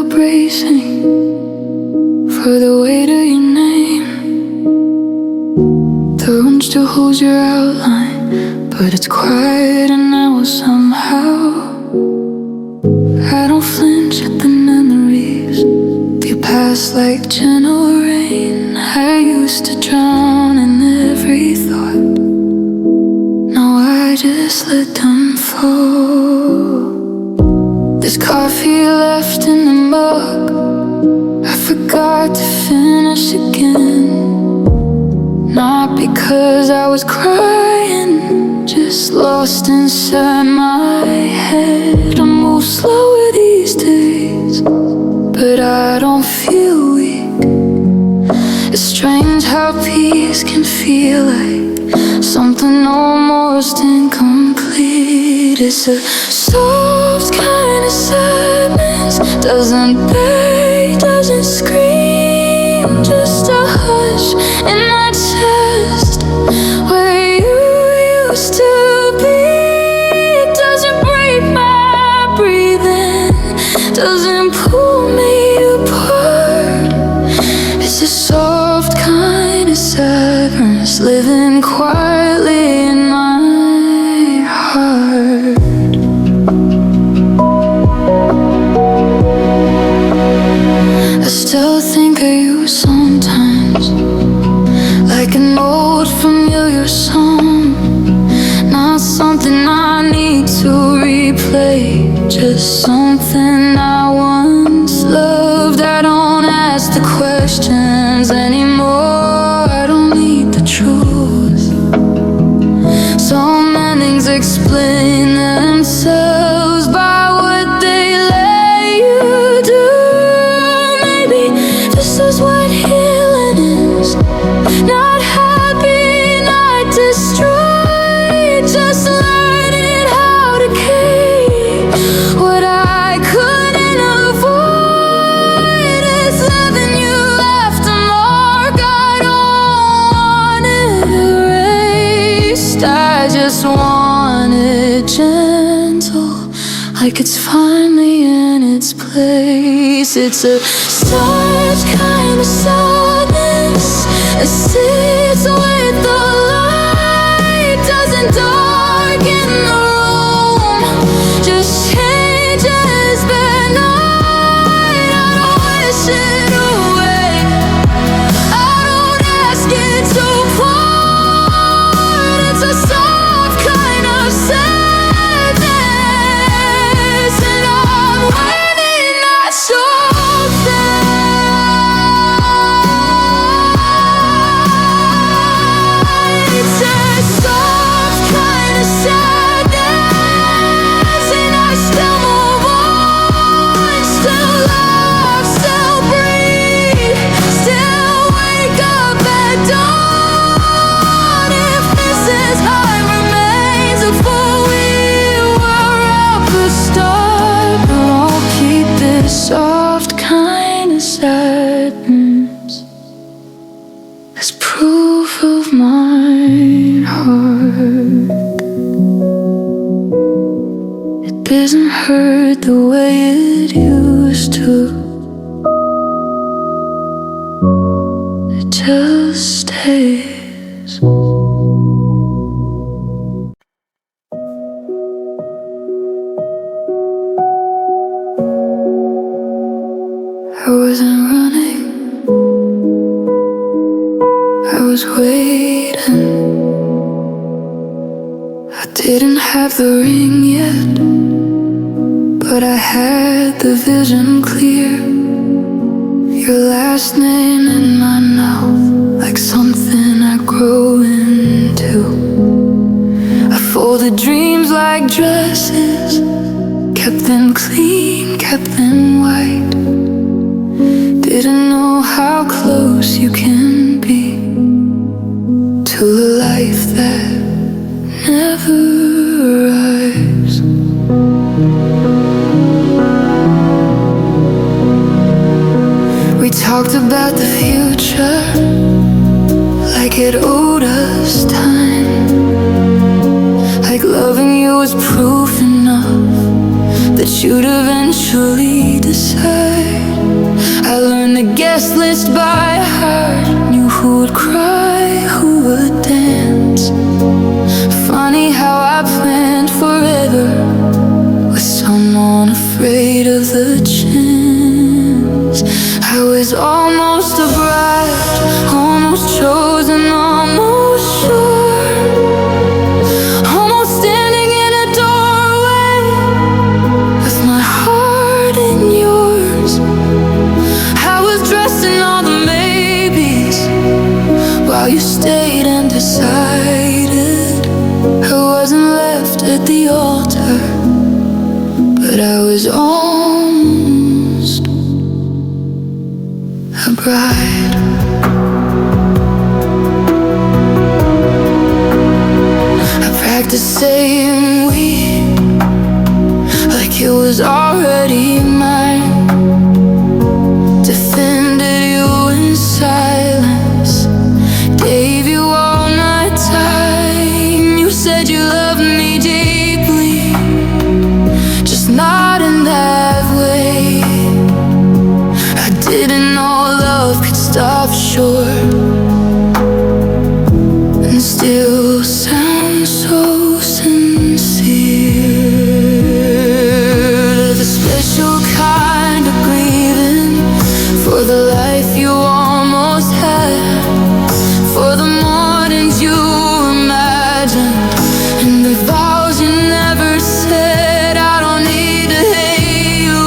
without bracing for the weight of your name. The room still holds your outline, but it's quieter now somehow. I don't flinch at the memories, they pass like gentle rain. I used to drown in every thought, now I just let them fall. There's coffee left in the mug, I forgot to finish again. Not because I was crying, just lost inside my head. I move slower these days, but I don't feel weak. It's strange how peace can feel like something almost incomplete. It's a soft kind of sadness, doesn't beg, doesn't scream, just a hush in my chest where you used to be. It doesn't break my breathing, doesn't pull me apart. It's a soft kind of sadness living quietly in my heart. I still think of you sometimes, like an old familiar song. Not something I need to replay, just something I once loved. I don't ask the questions anymore, I don't need the truth. Some endings explain themselves by what they let you do. Maybe this is what healing is, not happy, not destroyed, just learning how to keep what I couldn't avoid. Is loving you left a mark I don't want it erased. I just want it gentle, like it's finally in its place. It's a soft kind of sadness, it sits with the light, doesn't darken the room, just changes the night. I don't wish it away, I don't ask it to part. It's a soft kind of sadness, and I'm learning not so it's a soft kind of sadness, and I still move on, still love, still breathe, still wake up at dawn. If this is how it remains before we were at the start, but I'll keep this soft kind of sadness as proof of my heart. It doesn't hurt the way it used to, it just stays. I wasn't running, I was waiting. I didn't have the ring yet, but I had the vision clear. Your last name in my mouth, like something I grow into. I folded dreams like dresses, kept them clean, kept them white. Didn't know how close you can be to a life that never arrives. We talked about the future like it owed us time, like loving you was proof enough that you'd eventually decide. guest list by heart. Knew who would cry, who would dance. Funny how I planned forever with someone afraid of the chance. I was almost a bride, almost chosen, almost sure, almost standing in a doorway with my heart in yours. I was dressed in all the maybes while you stayed and decided. I wasn't left at the altar, but I was almost a bride. I practiced saying we like it was already mine. Defended you in silence, gave you all my time. You said you loved me deeply, just not in that way. I didn't know love could stop short and still sound so sincere. The special kind of grieving for the life you almost had, for the mornings you imagined and the vows you never said. I don't need to hate you,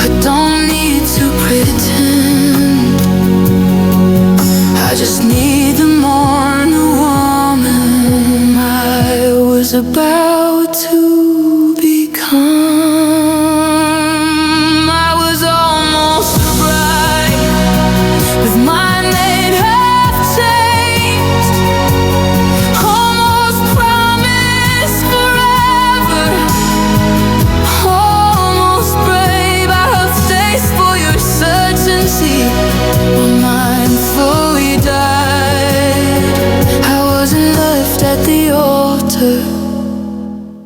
I don't need to pretend. I just need to mourn the woman I was about to become. I was almost a bride with my name half changed, almost promised forever, almost brave. I have taste for your certainty, my mind fully died. I wasn't left at the altar,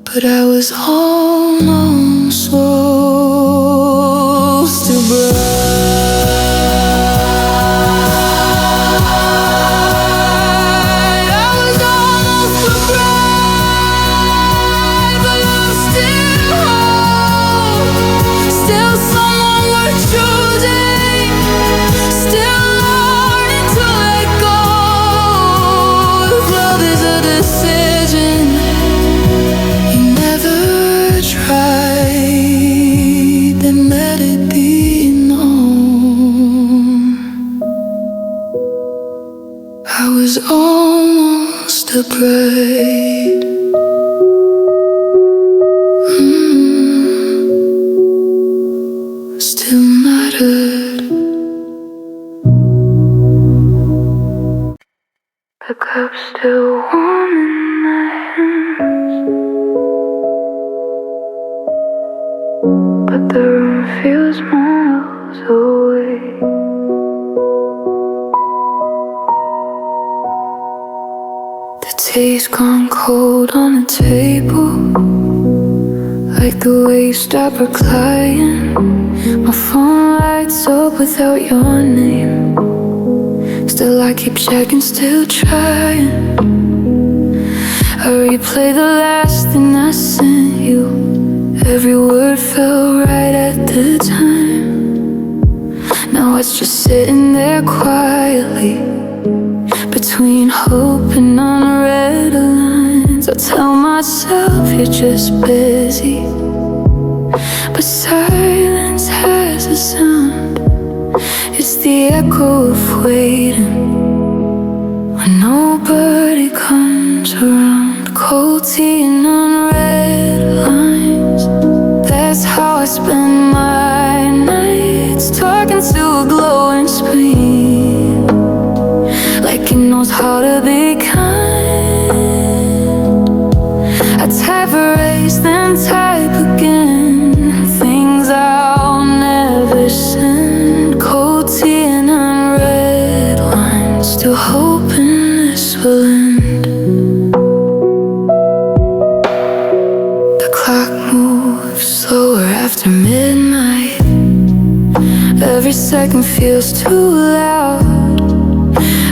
but I was almost supposed to bride. I was almost a bride, but I'm still whole, still someone worth choosing, still learning to let go. If love is a decision you never tried, then let it be known. I was almost a bride. Still mattered. The cup's still warm in my hands, but the room feels miles away. The tea's gone cold on the table, like the way you stop replying. My phone lights up without your name. Still I keep checking, still trying. I replay the last thing I sent you. Every word felt right at the time. Now it's just sitting there quietly, between hope and unread lines. I tell myself you're just busy, but silence has a sound. It's the echo of waiting when nobody comes around. Cold tea and unread lines, that's how I spend my nights, talking to a glowing screen, like it knows how to be kind. I type erase, then type again, things I'll never send. Cold tea and unread lines, still hoping this will end. The clock moves slower after midnight. every second feels too loud.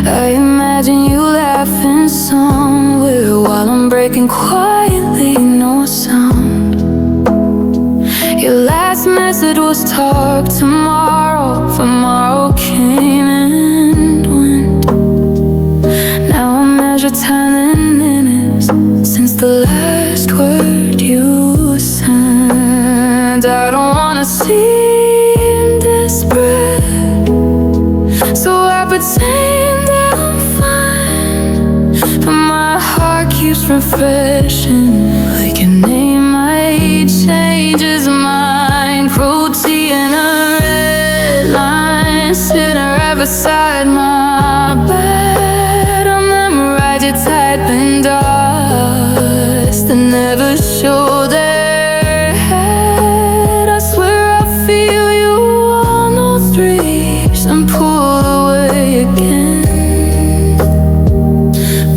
I imagine you laughing somewhere while I'm breaking quietly, no sound. Your last message was talk tomorrow. Tomorrow came and went. Now I measure time in minutes since the last word you sent. I don't wanna seem desperate, so I pretend I'm fine. But my heart keeps refreshing, like your name might change his mind. Protein and a red line sitting right beside my bed. I'll memorize your type in dust that never show their head. I swear I feel you on all threes and pull away again.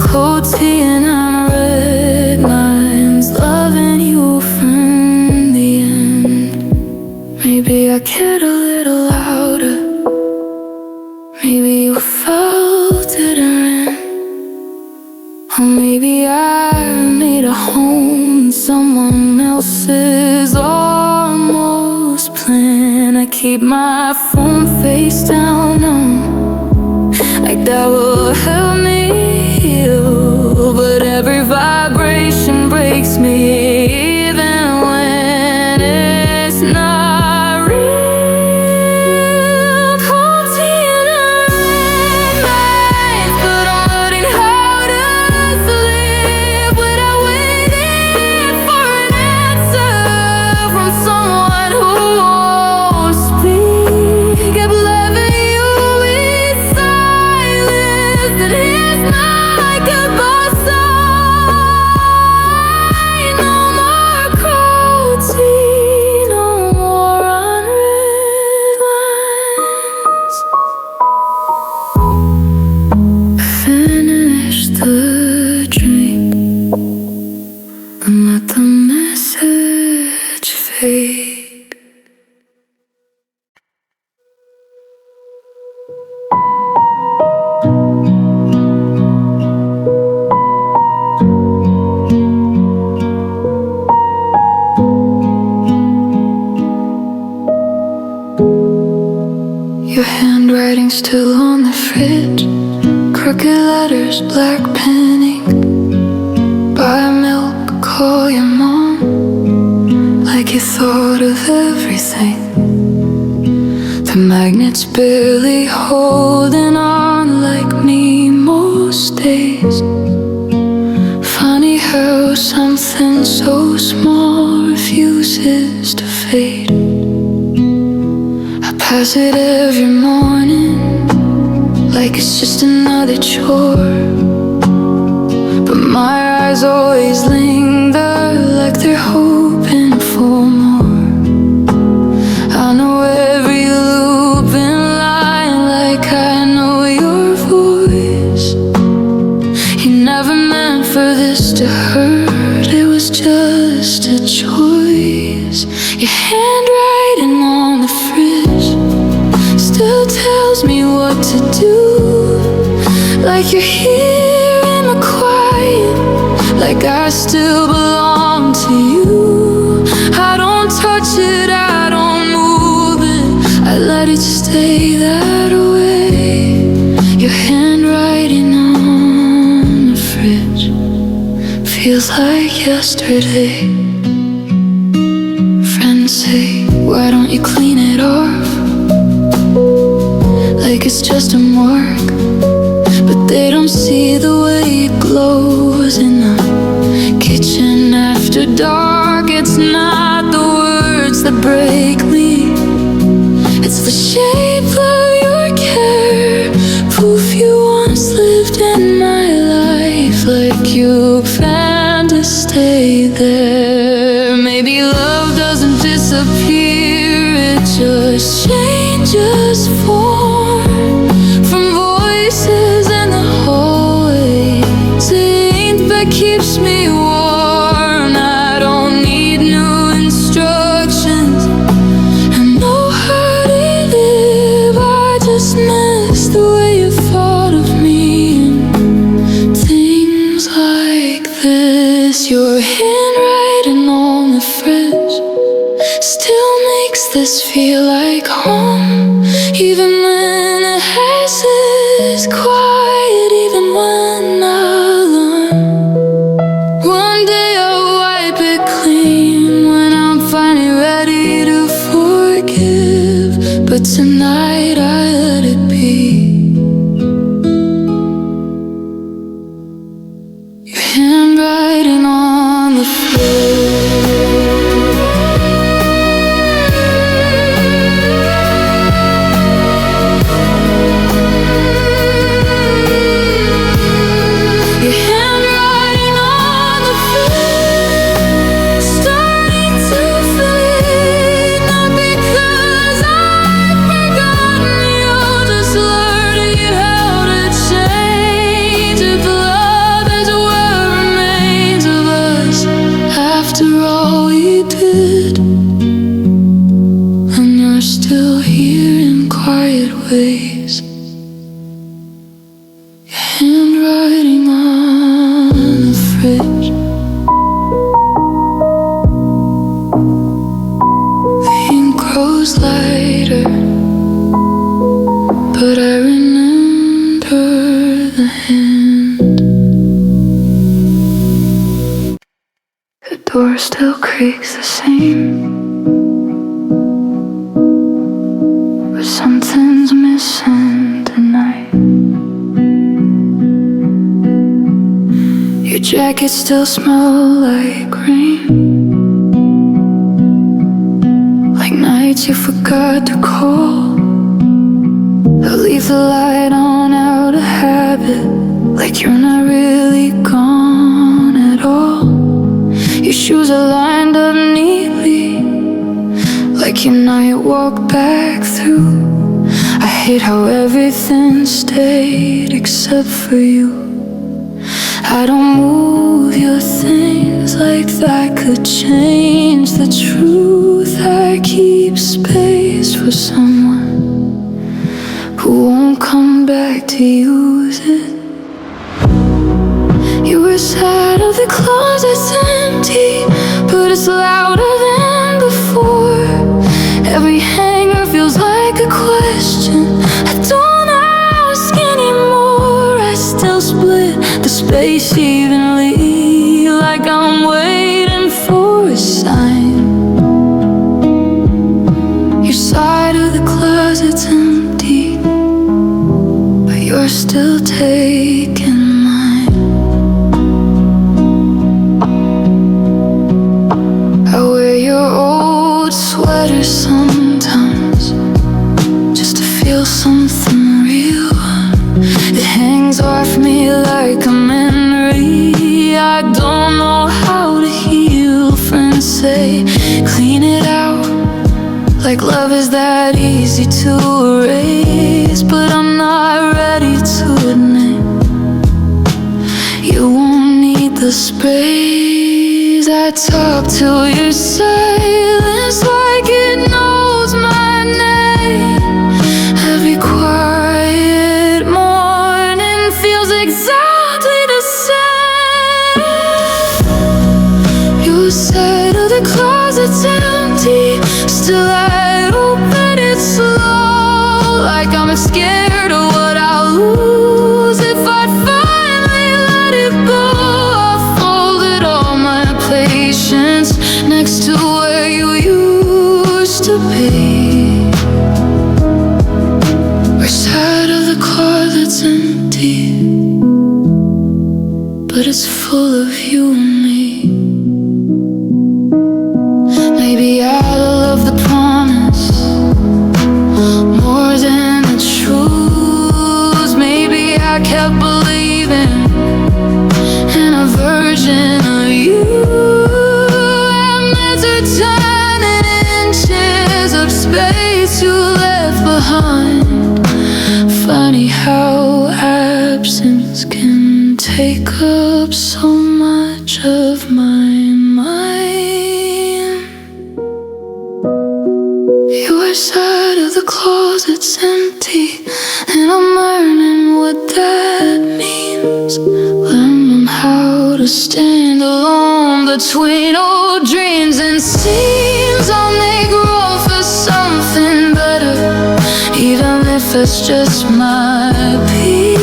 Cold tea and I'm red lines, loving you from the end. Maybe I get a little louder, maybe you felt it in, or maybe I made a home in someone else's almost plan. I keep my phone face down on, like that will help me heal. But every vibration breaks me, even when it's not real. Cold tea and a red light, but I'm learning how to sleep without waiting for an answer from someone who won't speak. Kept loving you in silence, that is not goodbye sign. No more cold tea, no more unread lines. Finish the drink and let the message fade. Your handwriting's still on the fridge, crooked letters, black pen ink. Buy milk, call your mom, like you thought of everything. The magnet's barely holding on like me most days. Funny how something so small refuses to fade. I pass it every morning, like it's just another chore. But my eyes always linger, like they're hoping for more. I know every looping line, like I know your voice. You never meant for this to hurt, it was just a choice. Your handwriting on the fridge still tells me what to do, like you're here in the quiet, like I still belong to you. I don't touch it, I don't move it, I let it stay that way. Your handwriting on the fridge feels like yesterday. Friends say, why don't you clean it off, like it's just a mark. But they don't see the way it glows in the kitchen after dark. It's not the words that break me, it's the shape of your care. Proof you once lived in my life, like you planned to stay there. Maybe love doesn't disappear, it just changes form. From voices in the hallway to ink that keeps me warm. I don't need new instructions, I know how to live must feel like home, even when the house is quiet, even when alone. One day I'll wipe it clean when I'm finally ready to forgive, but tonight I let it be. Your handwriting on the floor. After all we did, and you're still here in quiet ways. Your handwriting on the fridge. The ink grows lighter, but I remember the hand. The door still creaks the same, but something's missing tonight. Your jacket still smells like rain, like nights you forgot to call. I'll leave the light on out of habit, like you're not really gone at all. Your shoes are lined up neatly, like your night walk back through. I hate how everything stayed except for you. I don't move your things like that could change the truth. I keep space for someone who won't come back to use it. Your side of the closet's empty, but it's louder than before. Every hanger feels like a question. I don't ask anymore. I still split the space evenly, like I'm waiting for a sign. Your side of the closet's empty, but you're still taking mine. I wear your old sweater sometimes, just to feel something real. It hangs off me like a memory. I don't know how to heal. Friends say, clean it out, like love is that easy to erase. But I'm not ready to admit you won't need the sprays. I talk to your silence like it knows my name. Every quiet morning feels exactly the same. Your side of the closet's empty, still I open it slow, like I'm scared of what I'll lose if I finally let it go. I folded all my patience next to where you used to be. Our side of the closet's empty, but it's full of you and me. Maybe I love the promise more than the truth. Maybe I kept believing in a version of you. I'm meant to turn in inches of space you left behind. Funny how absence can take up so much of my mind. Your side of the closet's empty, and I'm learning what that means. Learning how to stand alone between old dreams and seams. I'll make room for some if it's just my peace.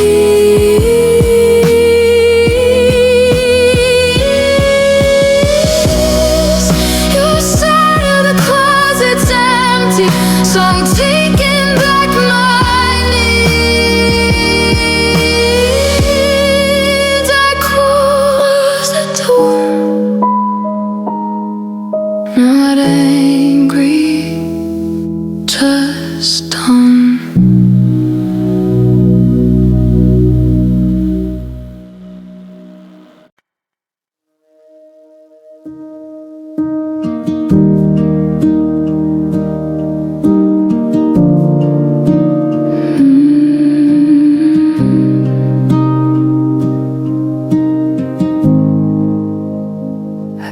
Your side of the closet's empty, so I'm taking back my needs. I close the door, not angry, just done.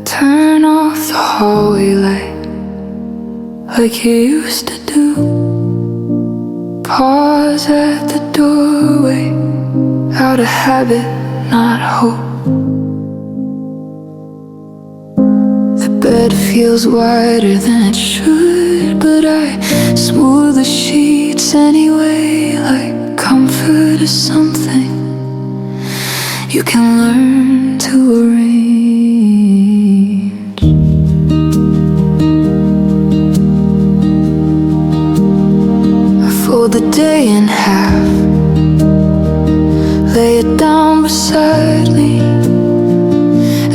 Turn off the hallway light like you used to do. Pause at the doorway, out of habit, not hope. The bed feels wider than it should, but I smooth the sheets anyway, like comfort is something you can learn to arrange. Fold the day in half, lay it down beside me.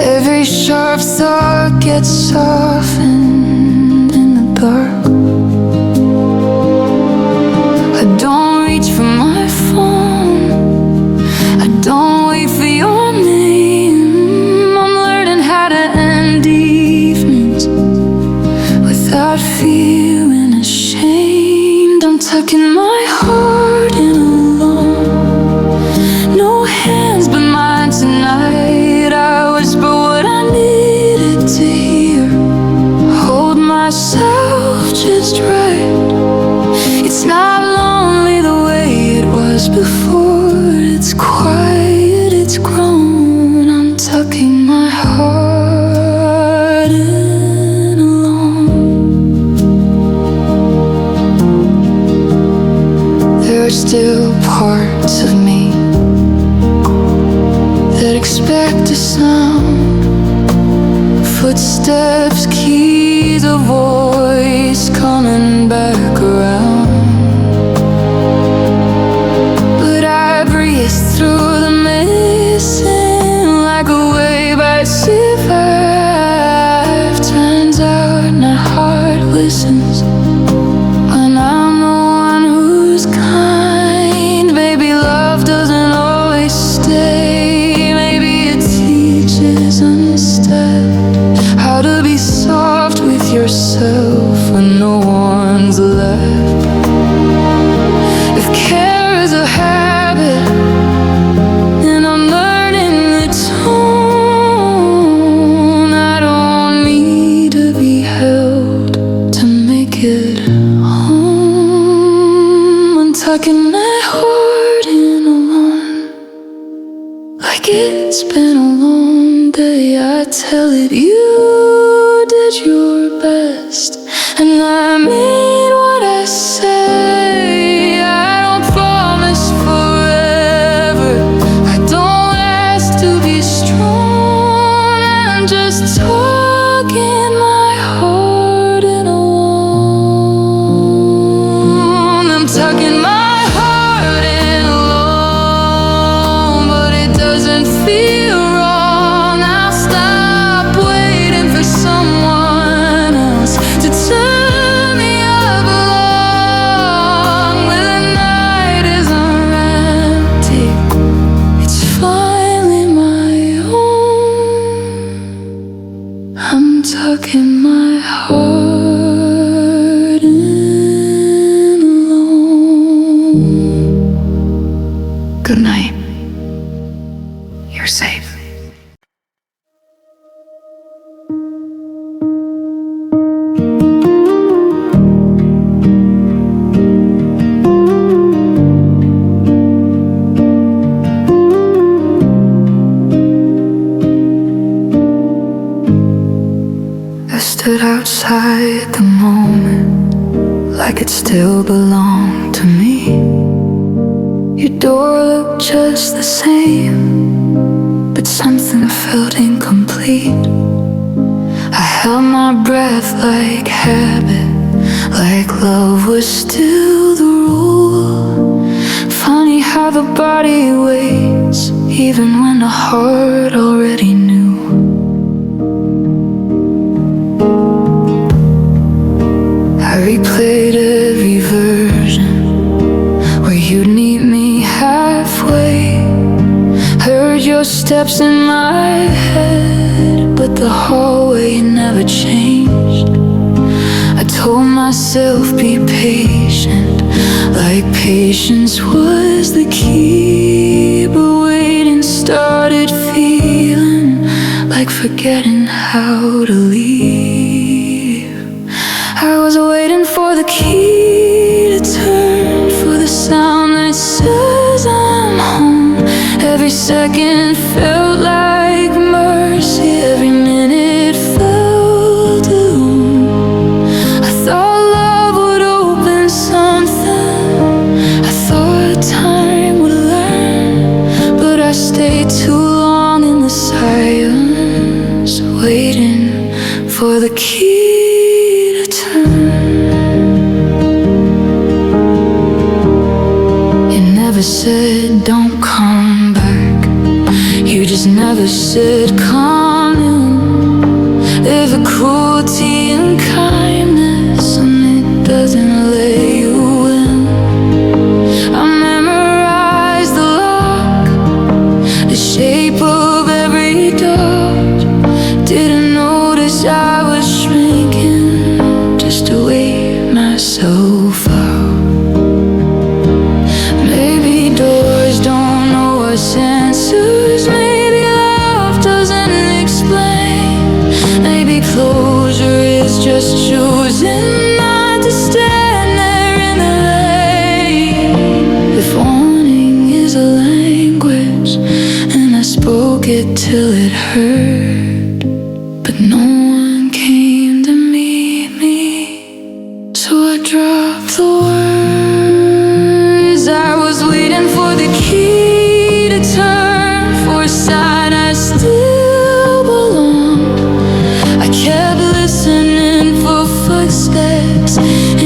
Every sharp thought gets softened in the dark. I don't reach for my phone, I don't wait for your name. I'm learning how to end evenings without feeling ashamed. I'm tucking my heart in alone, no hands but mine tonight. I whisper what I needed to hear, hold myself just right. It's not lonely the way it was before. It's quiet, it's grown. I'm tucking my heart in alone. There are still parts of me that expect a sound, footsteps, keys, a voice coming back around. But I breathe through the missing like a wave I survive. Turns out my heart listens when I'm the one who's kind. Maybe love doesn't always stay, maybe it teaches instead how to be soft with yourself when no one's left. If care is a habit, then I'm learning the tone. I don't need to be held to make it home. I'm tucking my heart in alone, like it's been a long day. I tell it you did your best, and I mean what I say. I don't promise forever, I don't ask to be strong. I'm just talking my heart in alone. I'm tucking my heart in alone, but it doesn't feel wrong. I'll stop waiting for someone else to turn me up along. When the night is empty, it's finally my own. I'm tucking my heart in alone. Good night. You're safe. I stood outside the moment like it still belonged to me. door looked just the same, but something felt incomplete. I held my breath like habit, like love was still the rule. Funny how the body waits, even when the heart already knew. I replayed every version where you'd meet me halfway. Heard your steps in my head, but the hallway never changed. I told myself be patient, like patience was the key. But waiting started feeling like forgetting how to leave. I was waiting for the key to turn, for the sound that says I'm home. Every second felt like mercy, every minute felt alone. I thought love would open something, I thought time would learn, but I stayed too long in the silence, waiting for the key to turn. You never said don't come back, you just never said come in. There's a cruelty in kindness, and it doesn't let you in. I memorized the lock, the shape of every door. Didn't notice I was shrinking just to wait myself out. Maybe doors don't know us answers, maybe love doesn't explain. Maybe closure is just choosing not to stand there in the lane. If warning is a language, and I spoke it till it hurt, but no one came to meet me, so I dropped the words. I was waiting for the key to turn, for a sign I still belonged. I kept listening for footsteps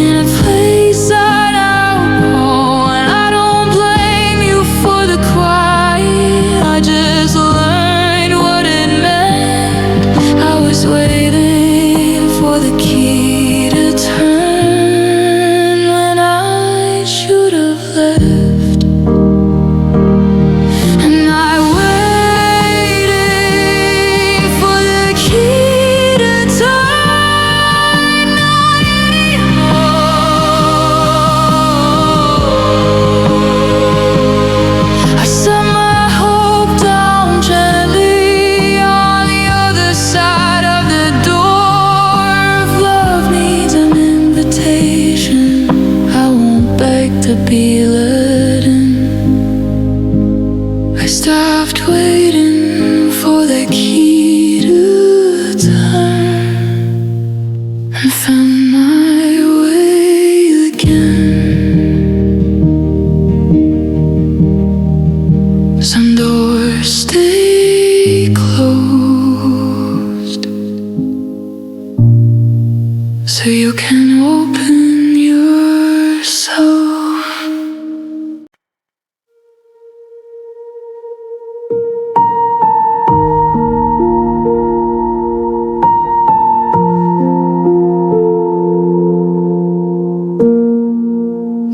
in a place I'd outgrown. And I don't blame you for the quiet, I just learned what it meant. I was waiting for the key to turn when I should have left. And I waited for the key to turn, not anymore. I set my hope down gently on the other side of the door. If love needs an invitation, I won't beg to be let in. I stopped waiting for the key to turn and found my way again. Some doors stay closed, so you can open yourself.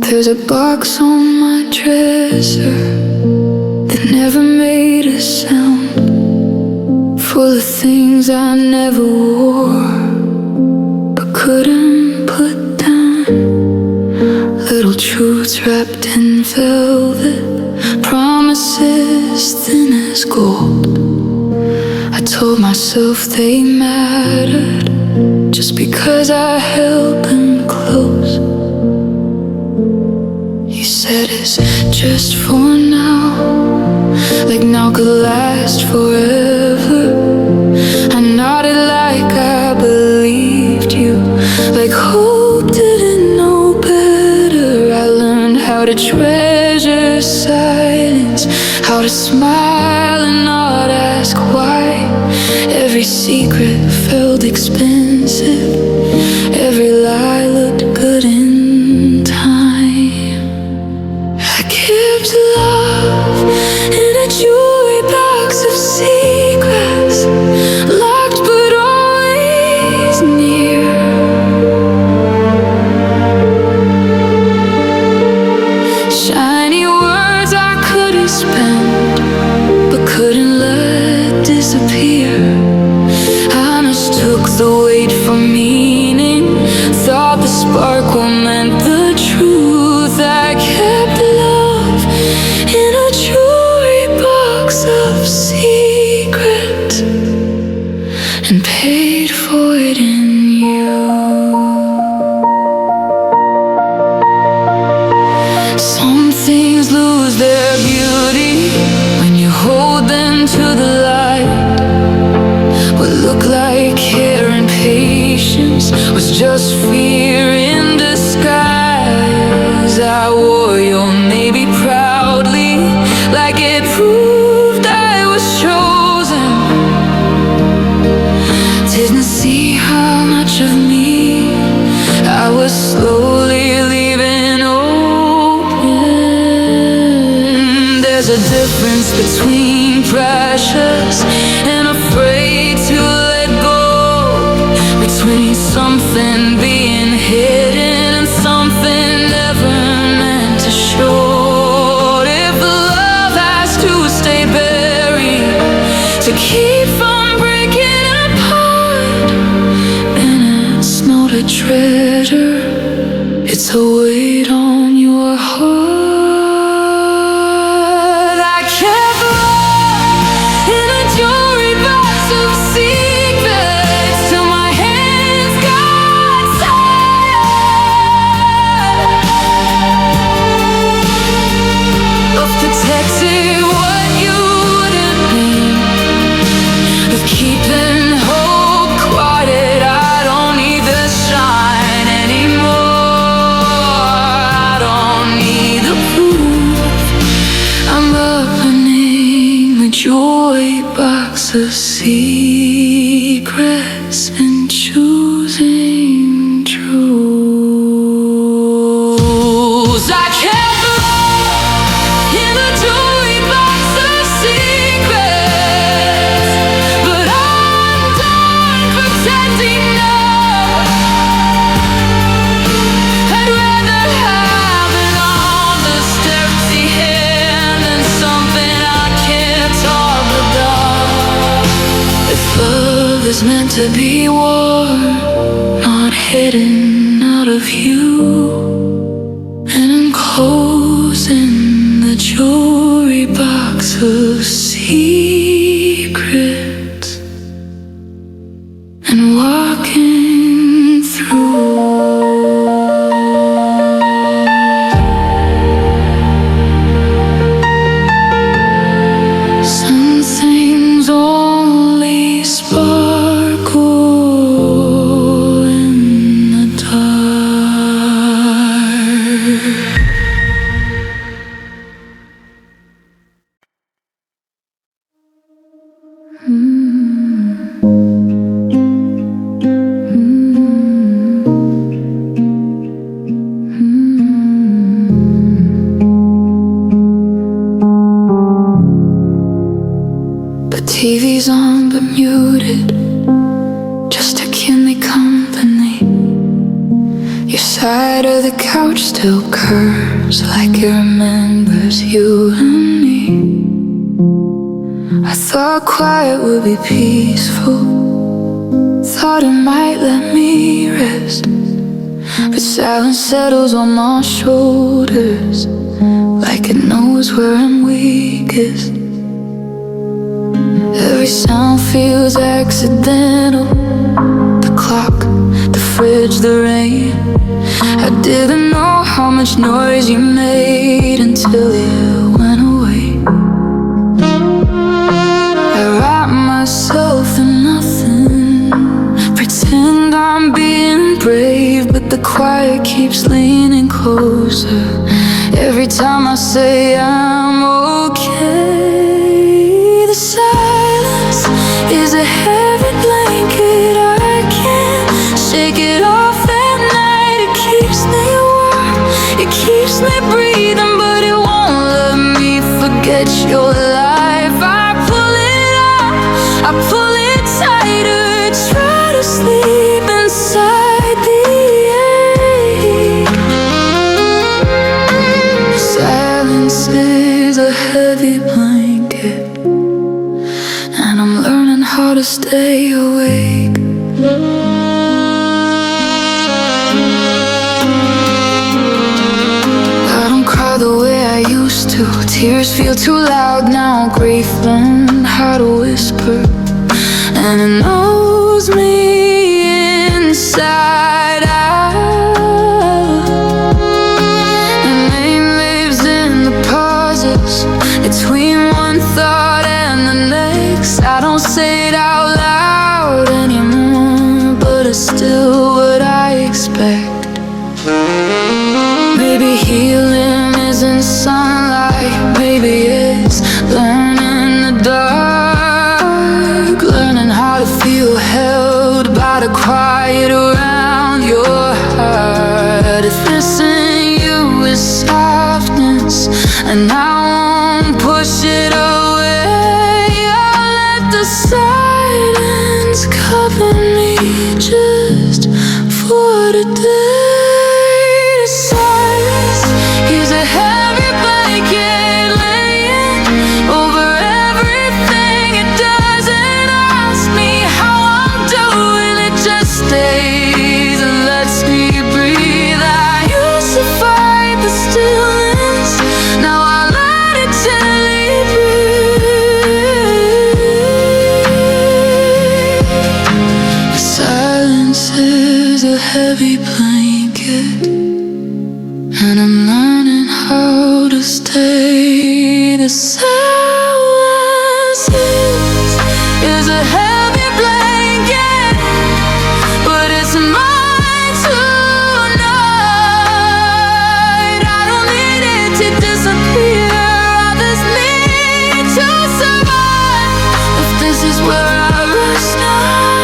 There's a box on my dresser that never made a sound, full of things I never wore but couldn't put down. Little truths wrapped in velvet, promises thin as gold. I told myself they mattered just because I held them close. You said it's just for now, like now could last forever. I nodded like I believed you, like hope didn't know better. I learned how to trust treasure silence, how to smile and not ask why. Every secret felt expensive, every lie looked good in time. I kept love in a jewelry box of secrets, locked but always near. Shiny words I couldn't spend, but couldn't let disappear. I mistook the weight for meaning, thought the sparkle meant the truth. I kept love in a jewelry box of secrets and paid for it in you. Some things lose their beauty when you hold them to the light. What looked like care and patience was just fear in disguise. I wore your maybe proudly, like it proved I was chosen. Didn't see how much of me I was slowly leaving open. There's a difference between precious and afraid to let go, between something being hidden and something never meant to show. If love has to stay buried to keep from breaking apart, then it's not a treasure, it's a weight on your heart. I kept love in a jewelry box of secrets till my hands got tired of protecting what you wouldn't name, of keeping hope quiet. I don't need the shine anymore, I don't need the proof. I'm opening the jewelry box of secrets and choosing truths. I kept love in a jewelry box of secrets, but I'm done pretending now. I'd rather have an honest empty hand than something I can't talk about. If love is meant to be worn, not hidden out of you, and I'm closing the jewelry box of secrets and walking through. Some things only sparkle in the dark. But TV's on but muted, just to keep me company. Your side of the couch still curves like it remembers you and me. I thought quiet would be peaceful, thought it might let me rest, but silence settles on my shoulders like it knows where I'm weakest. Every sound feels accidental, the clock, the fridge, the rain. I didn't know how much noise you made until you went away. I wrap myself in nothing, pretend I'm being brave, but the quiet keeps leaning closer. Every time time I say I'm okay. The silence is a heavy blanket. I can't shake it off at night. It keeps me warm, it keeps me breathing, but it won't let me forget your life. I pull it up, I pull it tighter, try to sleep inside the ache. Silence is a heavy blanket, and I'm learning how to stay awake. I don't cry the way I used to. Tears feel too loud now. Grief learned how to whisper, and it knows me inside out. And name lives in the pauses between one thought and the next. I don't say it out loud anymore, but it's still what I expect. Maybe healing isn't sunlight, maybe it's learning the dark, learning how to feel held by the quiet around your heart. If missing you is softness, and I won't push it away, I'll let the silence cover me just for today. The silence is a heavy blanket laying over everything. It doesn't ask me how I'm doing, it just stays and lets me breathe. I used to fight the stillness, now I let it gently breathe. The silence is a heavy blanket, and I'm learning how to stay. The silence is a heavy blanket, but it's mine tonight. I don't need it to disappear, I just need to survive. If this is where I rest now,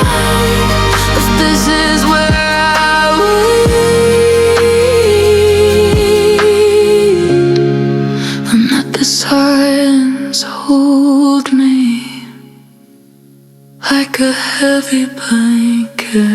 if this is where I the silence hold me like a heavy blanket.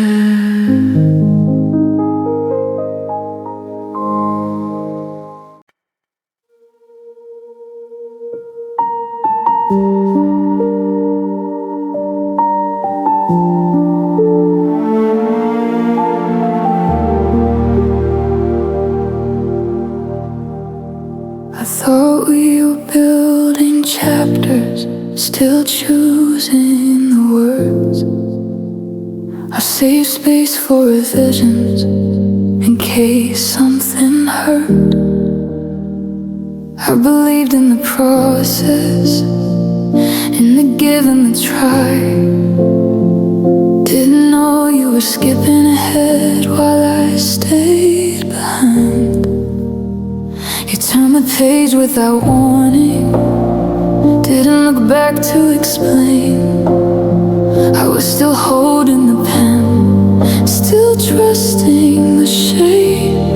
I thought we were building chapters, still choosing the words. I saved space for revisions in case something hurt. I believed in the process, in the give and the try. Didn't know you were skipping ahead while I stayed behind. You turned the page without warning, didn't look back to explain. I was still holding the pen, still trusting the shape.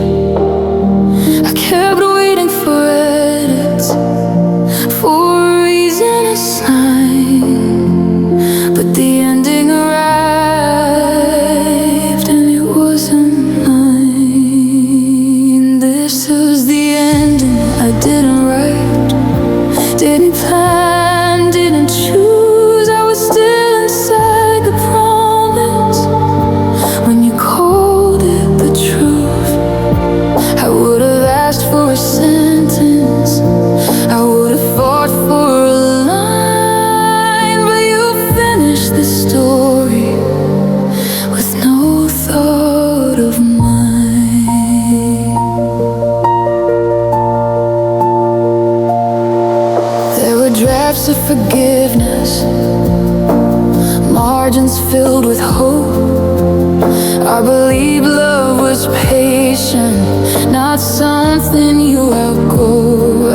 I kept waiting for edits, for a reason, a sign, but the ending arrived and it wasn't mine. This was the ending I didn't write, didn't plan, didn't choose. I was still inside the promise when you called it the truth. I would have asked for a sentence, I would have fought for a line, but you finished the story with no thought of mine. There were drafts of forgiveness, margins filled with hope. I believe love was patient, not something you outgrow.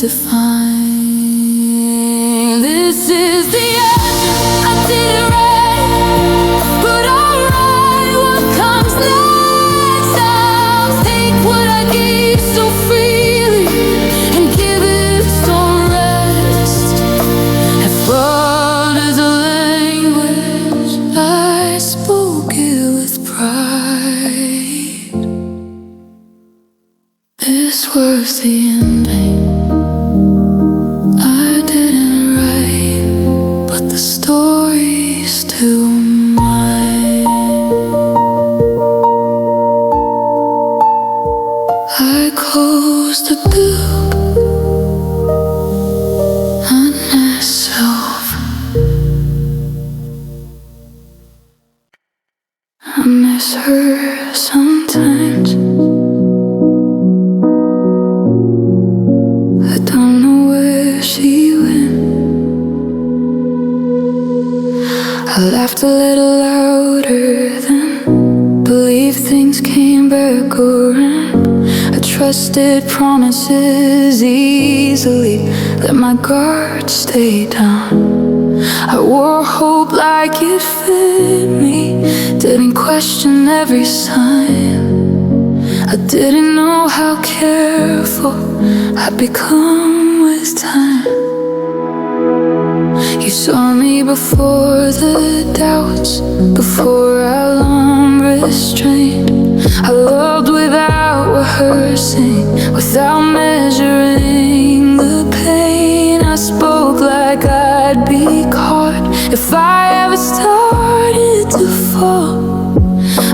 define. This is the end, I did it right, but alright, what comes next? I'll take what I gave so freely and give it some rest. If love is a language, I spoke it with pride. This was the ending I didn't write, but the story's still mine. I closed the book on myself. I miss her sometimes. I don't know where she went. I laughed a little louder then, believed things came back around. I trusted promises easily, let my guard stay down. I wore hope like it fit me, didn't question every sign. I didn't know how careful I'd become with time. You saw me before the doubts, before alarm restrained. I loved without rehearsing, without measuring the pain. I spoke like I'd be caught if I ever started to fall.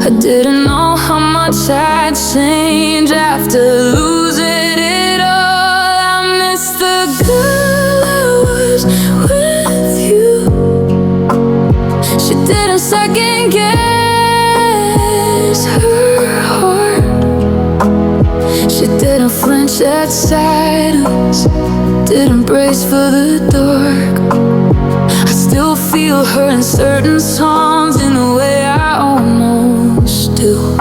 I didn't know how much I'd change after losing it all. I miss the girl I was with you. She didn't second guess her heart. She didn't flinch at silence, didn't brace for the dark. I still feel her in certain songs in a way I almost do.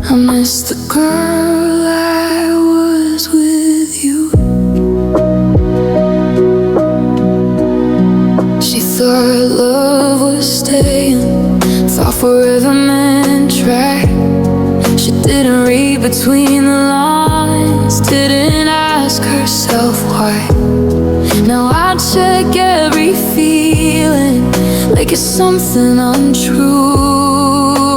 I miss the girl I was with you. She thought love was staying, thought forever meant try. She didn't read between the lines, didn't ask herself why. Now I check every feeling like it's something untrue.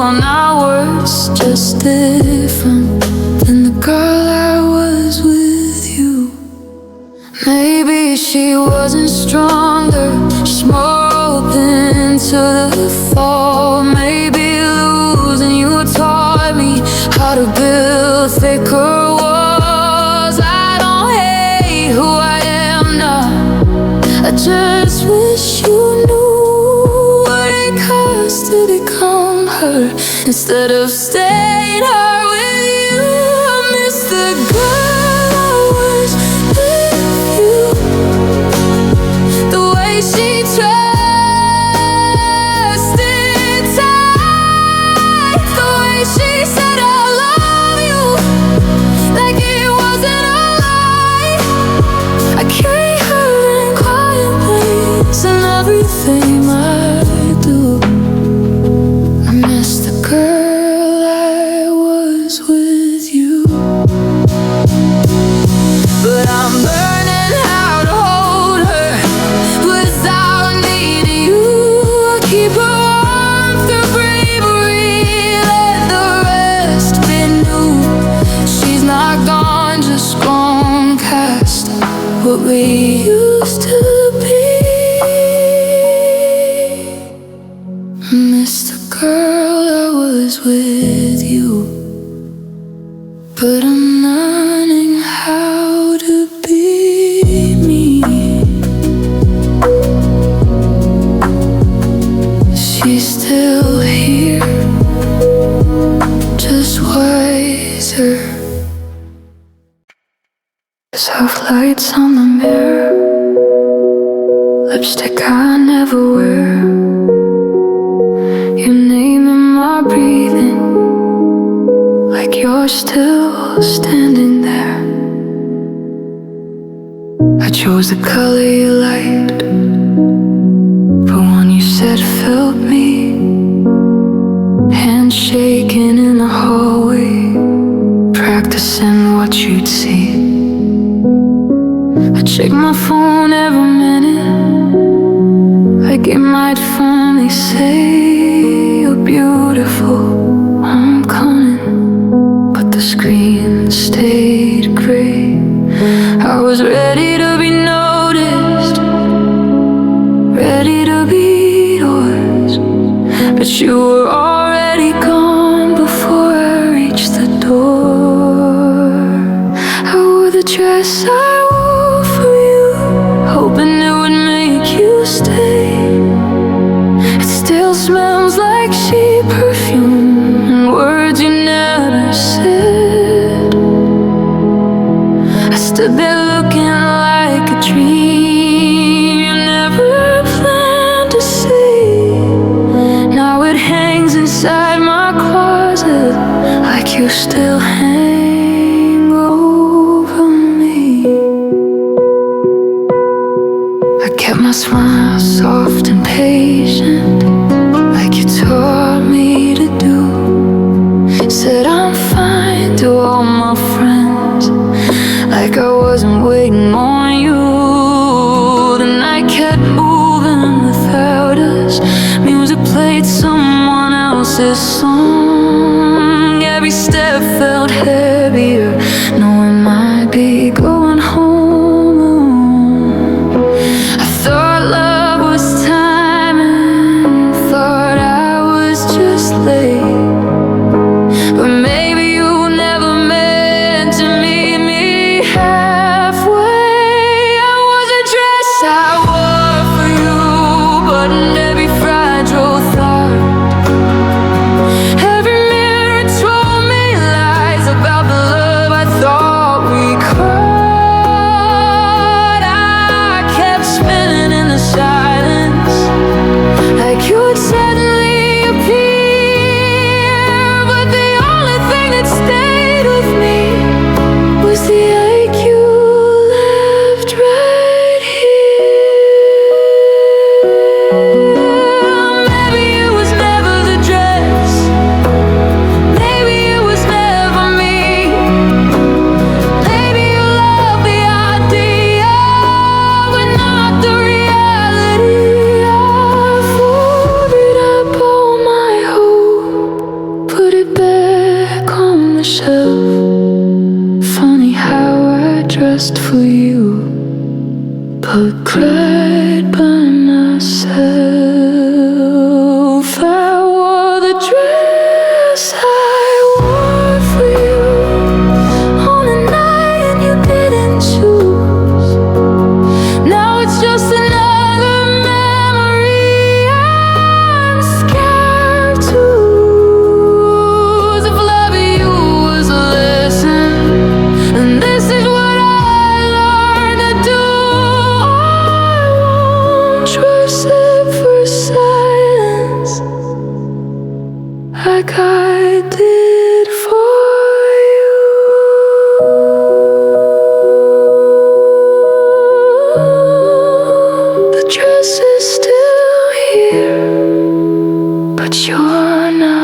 I'm not worse, just different than the girl I was with you. Maybe she wasn't stronger, she's more open to the fall. Maybe losing you taught me how to build thicker walls. I don't hate who I am now, I just wish you knew what it cost to become her instead of staying her with you. I miss the girl I was with you, the way she trusted tight, the way she said I love you like it wasn't a lie. I carry her in quiet ways in everything I do. I miss the girl I was with you. But I'm learning how to hold her without needing you. Keep her warm through bravery, let the rest be new. She's not gone, just gone past what we used to be. I miss the girl I was with you, but I'm learning how to be me. She's still here, just wiser. Soft lights on the mirror, lipstick I never wear. Your name in my breathing, like you're still standing there. chose the color you liked, but one you said felt me. Handshaking in the hallway, practicing what you'd see. I check my phone every minute, like it might finally say you're beautiful, I'm coming. But the screen stayed gray. I was ready to be noticed, ready to be yours, but you were already gone before I reached the door. I wore the dress I wore for you, hoping it would make you stay. It still smells like sheep perfume and words you never said. I stood there looking like a dream you never planned to see. Now it hangs inside my closet like you still hang over me. I kept my smile soft and patient, like you taught me to do. Said I'm fine to all my friends, like I wasn't waiting on you. The night kept moving without us. Music played someone else's song. Every step felt heavier, knowing I might be going home. I thought love was timing, thought I was just late, but maybe you never meant to meet me halfway. I was a dress I wore for you, buttoned every fragile thought. Every mirror told me lies about the love I thought we caught. I kept spinning in the silence, like you'd suddenly appear, but the only thing that stayed with me was the ache you left right here. Maybe it was never the dress, maybe it was never me. Maybe you love the idea, but not the reality. I folded up all my hope, put it back on the shelf. Funny how I dressed for you, but cried by myself. I wore the dress I wore for you on a night you didn't choose. Now it's just another memory I'm scared to lose. If loving you was a lesson, and this is what I learned to do, I won't trust it for silence, like I did for you. The dress is still here, but you're not.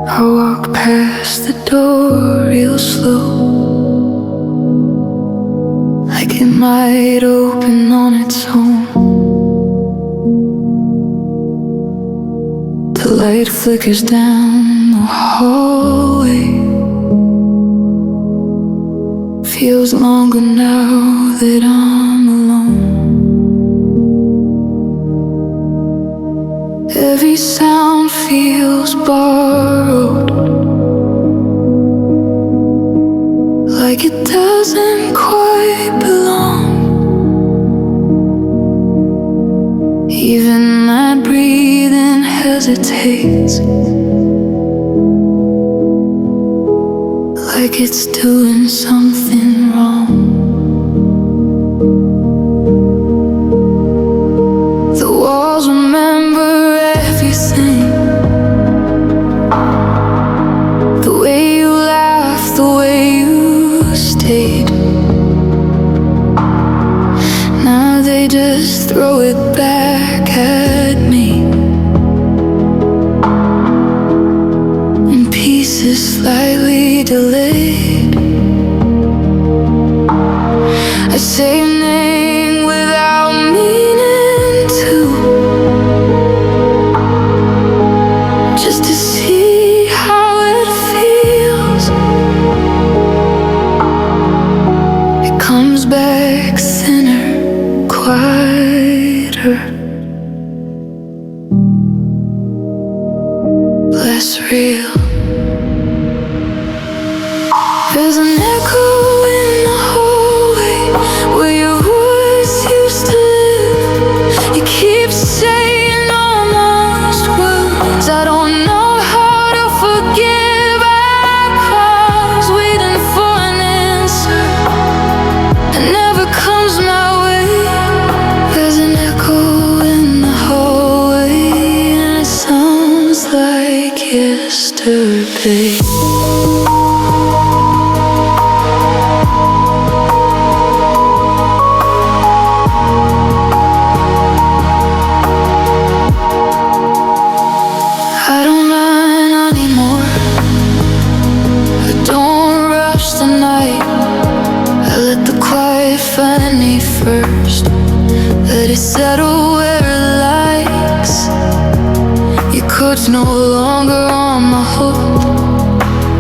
I walk past the door real slow, like it might open on its own. The light flickers down the hallway, feels longer now that I'm alone. Every sound feels borrowed, like it doesn't quite belong. Even my breathing hesitates, like it's doing something wrong. The walls remember everything, the way you laughed, the way you stayed. Now they just throw it back at me in pieces slightly delayed. I say your name without meaning to, just to see how it feels. It comes back thinner, quieter, less real. There's an echo in the hallway where your voice used to live. You keep saying almost words I don't know how to forgive. I pause, waiting for an answer. It never comes my way. There's an echo in the hallway, and it sounds like yesterday. Find me first, let it settle where it likes. Your coat's no longer on my hook,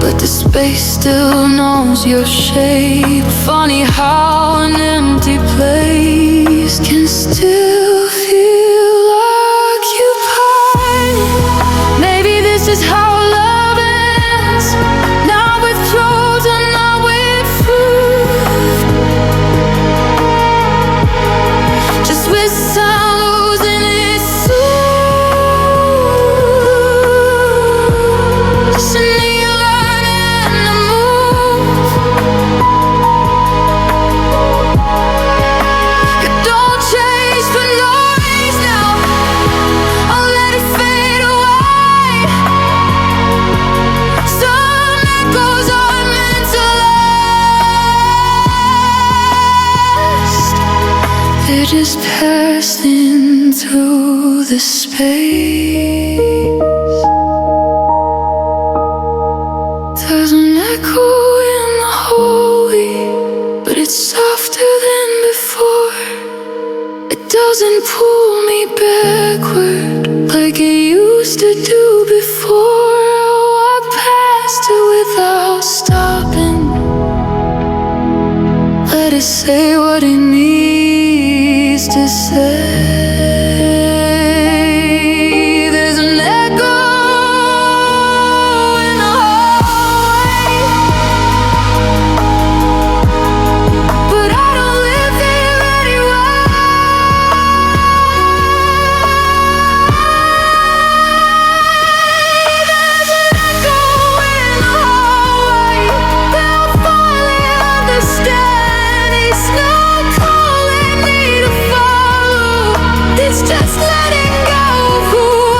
but the space still knows your shape. Funny how an empty place can still feel occupied. Maybe this is how love ends, not with throats and not with food, just with sound losing its soul. Listening, learning to move. You don't chase the noise now, I'll let it fade away. Some echoes are meant to last. They're just passing through the space. There's an echo in the hallway, but it's softer than before. It doesn't pull me backward like it used to do before. I walk past it without stopping. Let it say what it needs to say. There's an echo in the hallway, but I don't live there anyway. There's an echo in the hallway, but I'll finally understand. It's not calling me to follow, it's just letting go of who I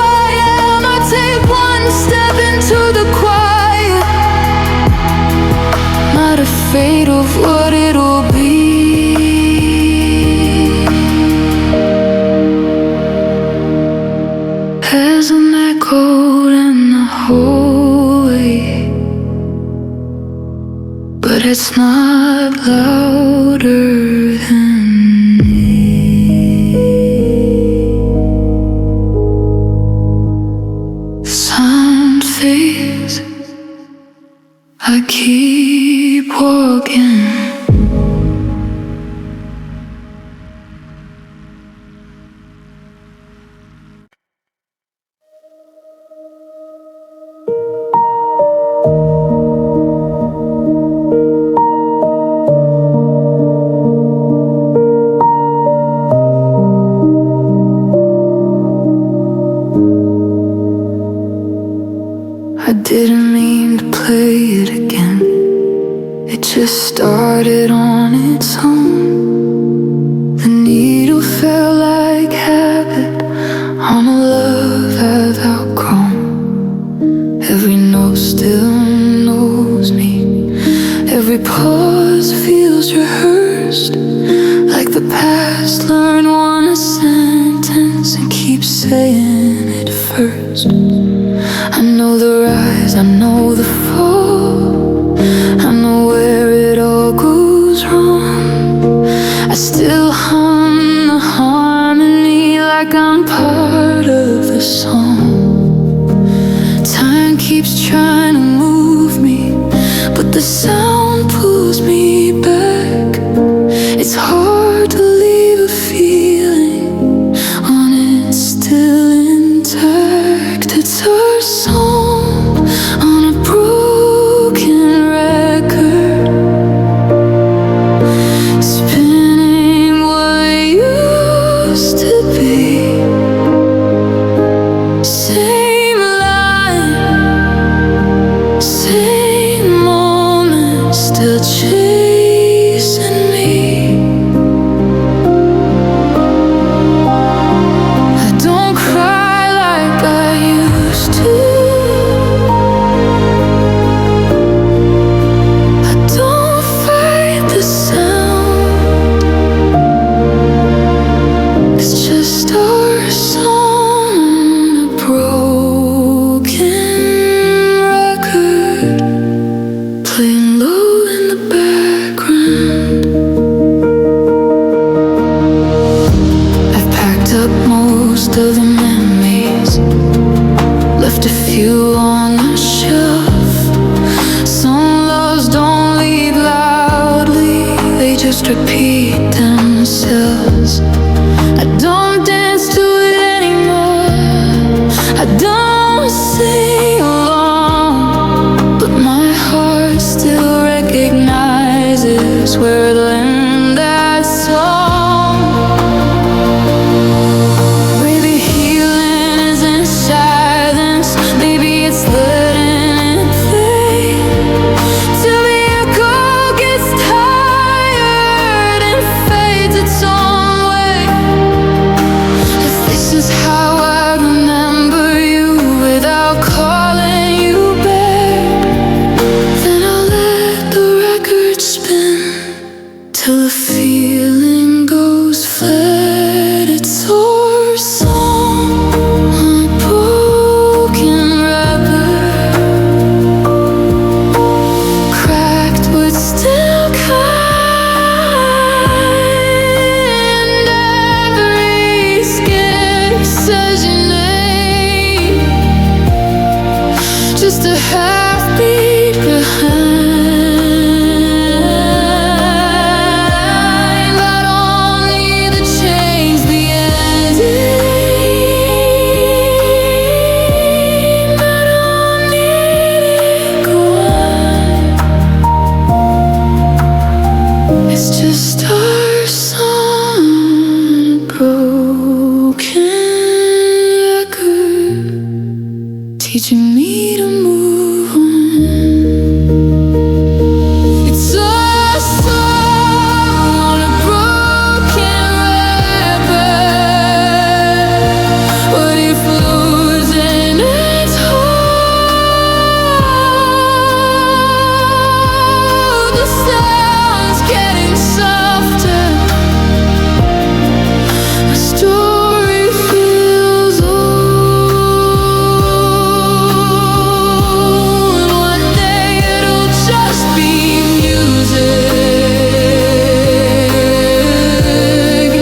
am. I take one step into the quiet, not afraid of what it'll be. There's an echo in the hallway, but it's not louder than me. Sound fades, I keep walking. I didn't mean to play it again. It just started on its own. The needle felt like habit on a love I've outgrown. Every note still knows me. Every pause feels rehearsed, like the past learned one sentence and keeps saying it first. I know the rise, I know the fall, I know where it all goes wrong. I still hum the harmony like I'm part of the song. Time keeps trying to move me, but the sound pulls me back. It's hard to leave a feeling when it's still intact. It's our song on a broken record, spinning what used to be. Same line, same moment, still chasing me. I don't cry like I used to. I don't fight the sound. It's just our song on a broken record, playing low in the background. I've packed up most of the memories, left a few on the shelf. Some loves don't leave loudly, they just repeat themselves. I don't dance to it anymore, I don't sing along, but my heart still recognizes where it learned that song. Maybe healing is in silence, maybe it's letting it fade, till the echo gets tired and fades its own way. If this is how I remember you without calling you back, then I'll let the record spin till the feeling goes flat. It's our song on a broken record, cracked but still kind. Every skin says your name, just a half beat behind. I don't need to change the ending, I don't need it gone. It's just our song, broken record, teaching me to move on. It's our song on a broken record. What if losing its hold? The sound's getting softer, the story feels old. One day it'll just be music,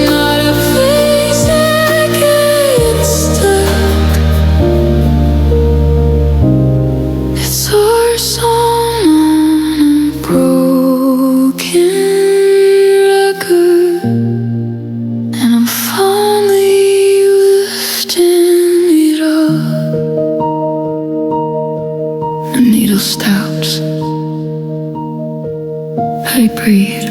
not a face that gets stuck. It's our song on a broken record, and I'm finally lifting it up. The needle stops, I breathe.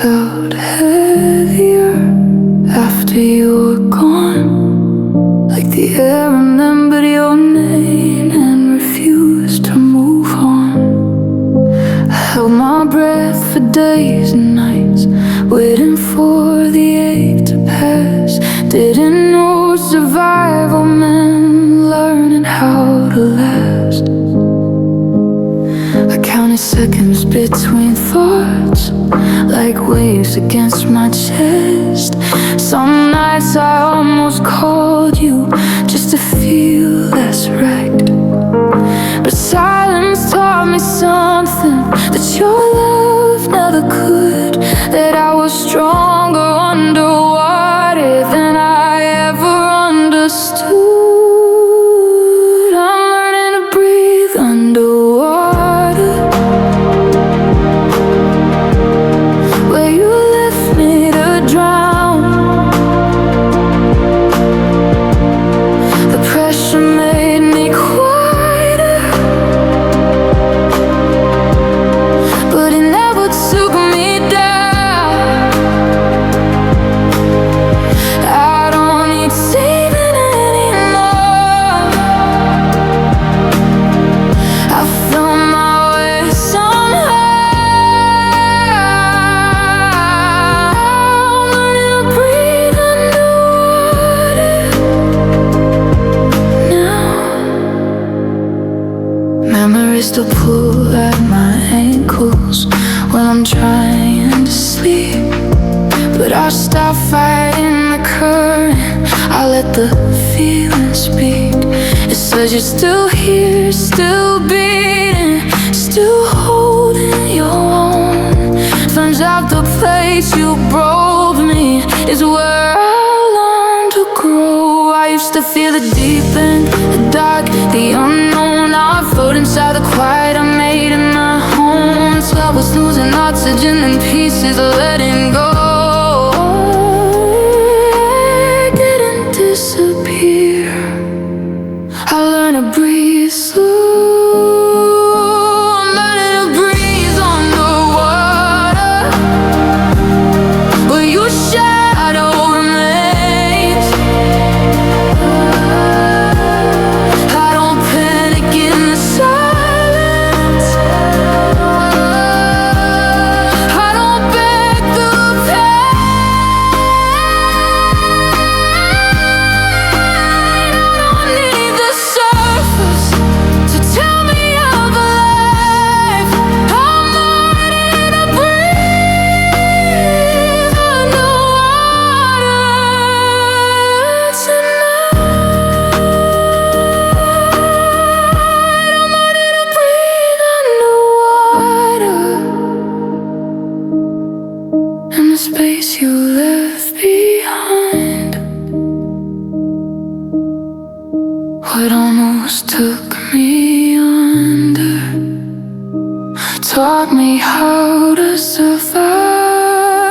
felt heavier after you were gone. Like the air remembered your name and refused to move on. I held my breath for days and nights, waiting for the ache to pass. Didn't know survival meant learning how to last. I counted seconds between thoughts, like waves against my chest. Some nights I almost called you just to feel less wrecked. But silence taught me something that your love never could. That I was stronger underwater than I ever understood. I'm learning to breathe underwater, where you left me to drown. The pressure made me quieter, but it never took me down. I don't need saving anymore. I found my way somehow. I'm learning to breathe underwater now. Memories still pull at my ankles when I'm trying to sleep, but I stop fighting the current. I let the feeling speak. It says you're still here, still beating, still holding your own. Turns out the place you broke me is where I long to grow. I used to feel the deep end, the dark, the unknown. Now I float inside the quiet I made in my home. So I was losing oxygen and pieces of letting go. I didn't disappear. I learned to breathe slow. I'm learning to breathe underwater, where your shadow remains. I don't panic in the silence. I don't beg the pain. I don't need the surface to tell me I'm alive. I'm learning to breathe underwater tonight. I'm learning to breathe underwater, in the space you left behind. What almost took me under taught me how to survive.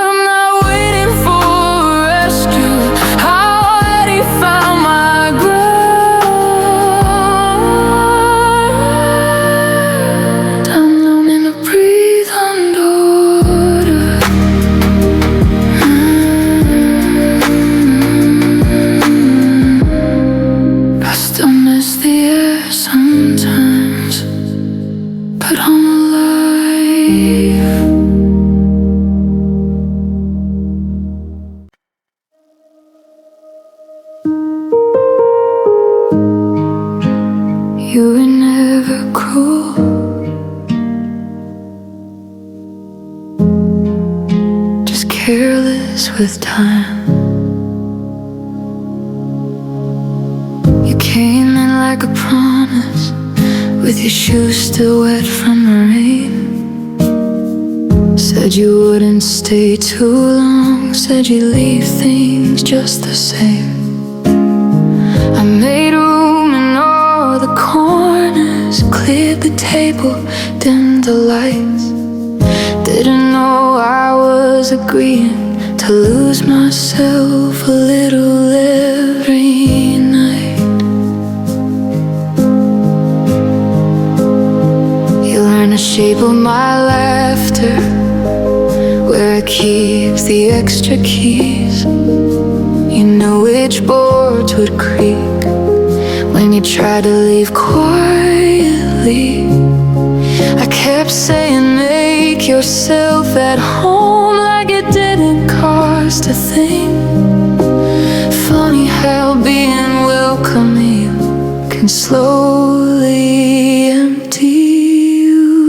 I'm not waiting for a rescue. I already found my ground. I'm learning to breathe underwater. I still miss the air sometimes, but I'm alive. You were never cruel. Just careless with time. You came in like a promise, with your shoes still wet from the rain. Said you wouldn't stay too long, said you'd leave things just the same. I made room in all the corners, cleared the table, dimmed the lights. Didn't know I was agreeing to lose myself a little every night. You learn the shape of my laughter, where it keep the extra keys. You know which boards would creak when you try to leave quietly. I kept saying make yourself at home, like it didn't cost a thing. Funny how being welcome here can slowly empty you.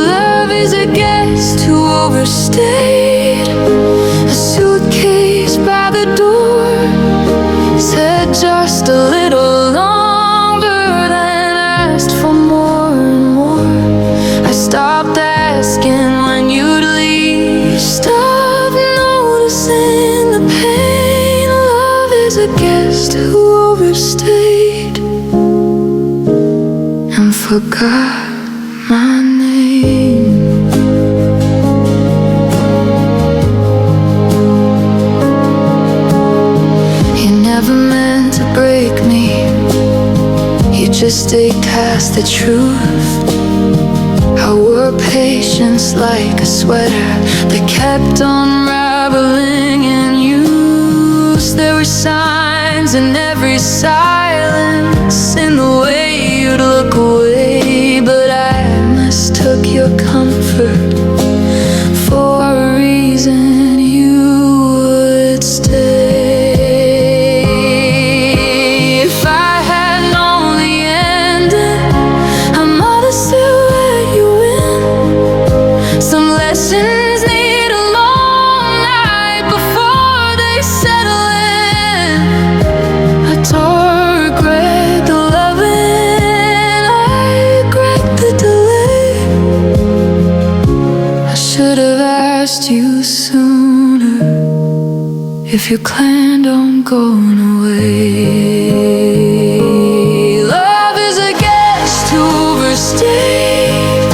Love is a guest who overstayed, a suitcase by the door, said just a little longer, then asked for more and more. I stopped asking when you'd leave, stopped noticing the pain. Love is a guest who overstayed and forgot my name. You never meant to break me, you just stayed past the truth. I wore patience like a sweater that kept unraveling in use. There were signs in every silence, in the way you'd look away, but I mistook your comfort for a reason you would stay. If I had known the ending, I might have still let you in. Some lessons need a long night before they settle in. I don't regret the loving, I regret the delay. I should have asked you sooner if you planned on going away. Love is a guest who overstayed,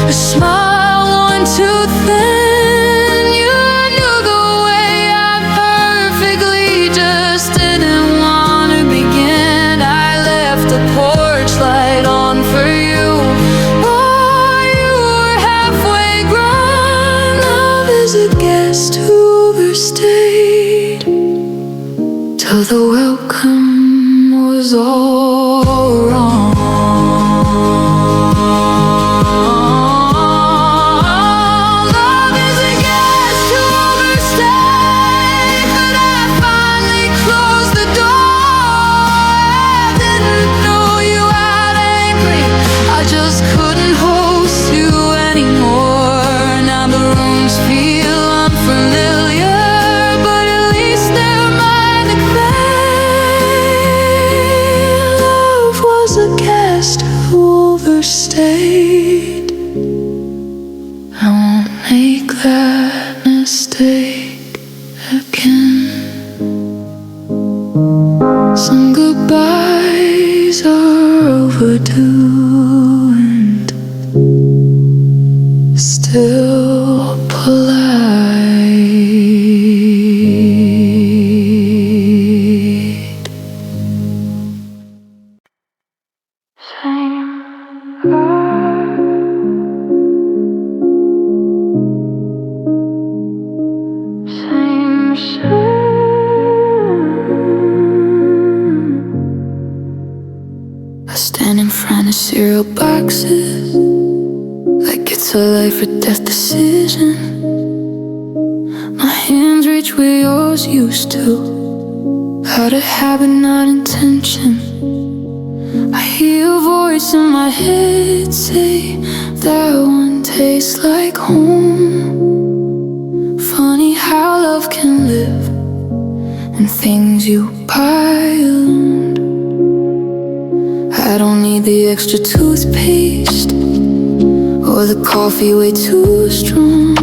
a smile one too thin. You knew the way I perfectly just didn't want to begin. I left the porch light on for you while you were halfway grown. Love is a guest who overstayed till the welcome was all wrong. Love is a guest who overstayed, but I finally closed the door. I didn't know you out angry, I just couldn't host you anymore. Now the rooms feel unfamiliar, but at least they're mine to claim. Love was a guest who overstayed. I won't make that mistake again. Some goodbyes are overdue and still polite. Same heart, same shirt. I stand in front of cereal boxes like it's a life or death decision. My hands reach where yours used to, out of habit, not intention. I hear a voice in my head say that one tastes like home. Funny how love can live in things you buy alone. I don't need the extra toothpaste or the coffee way too strong,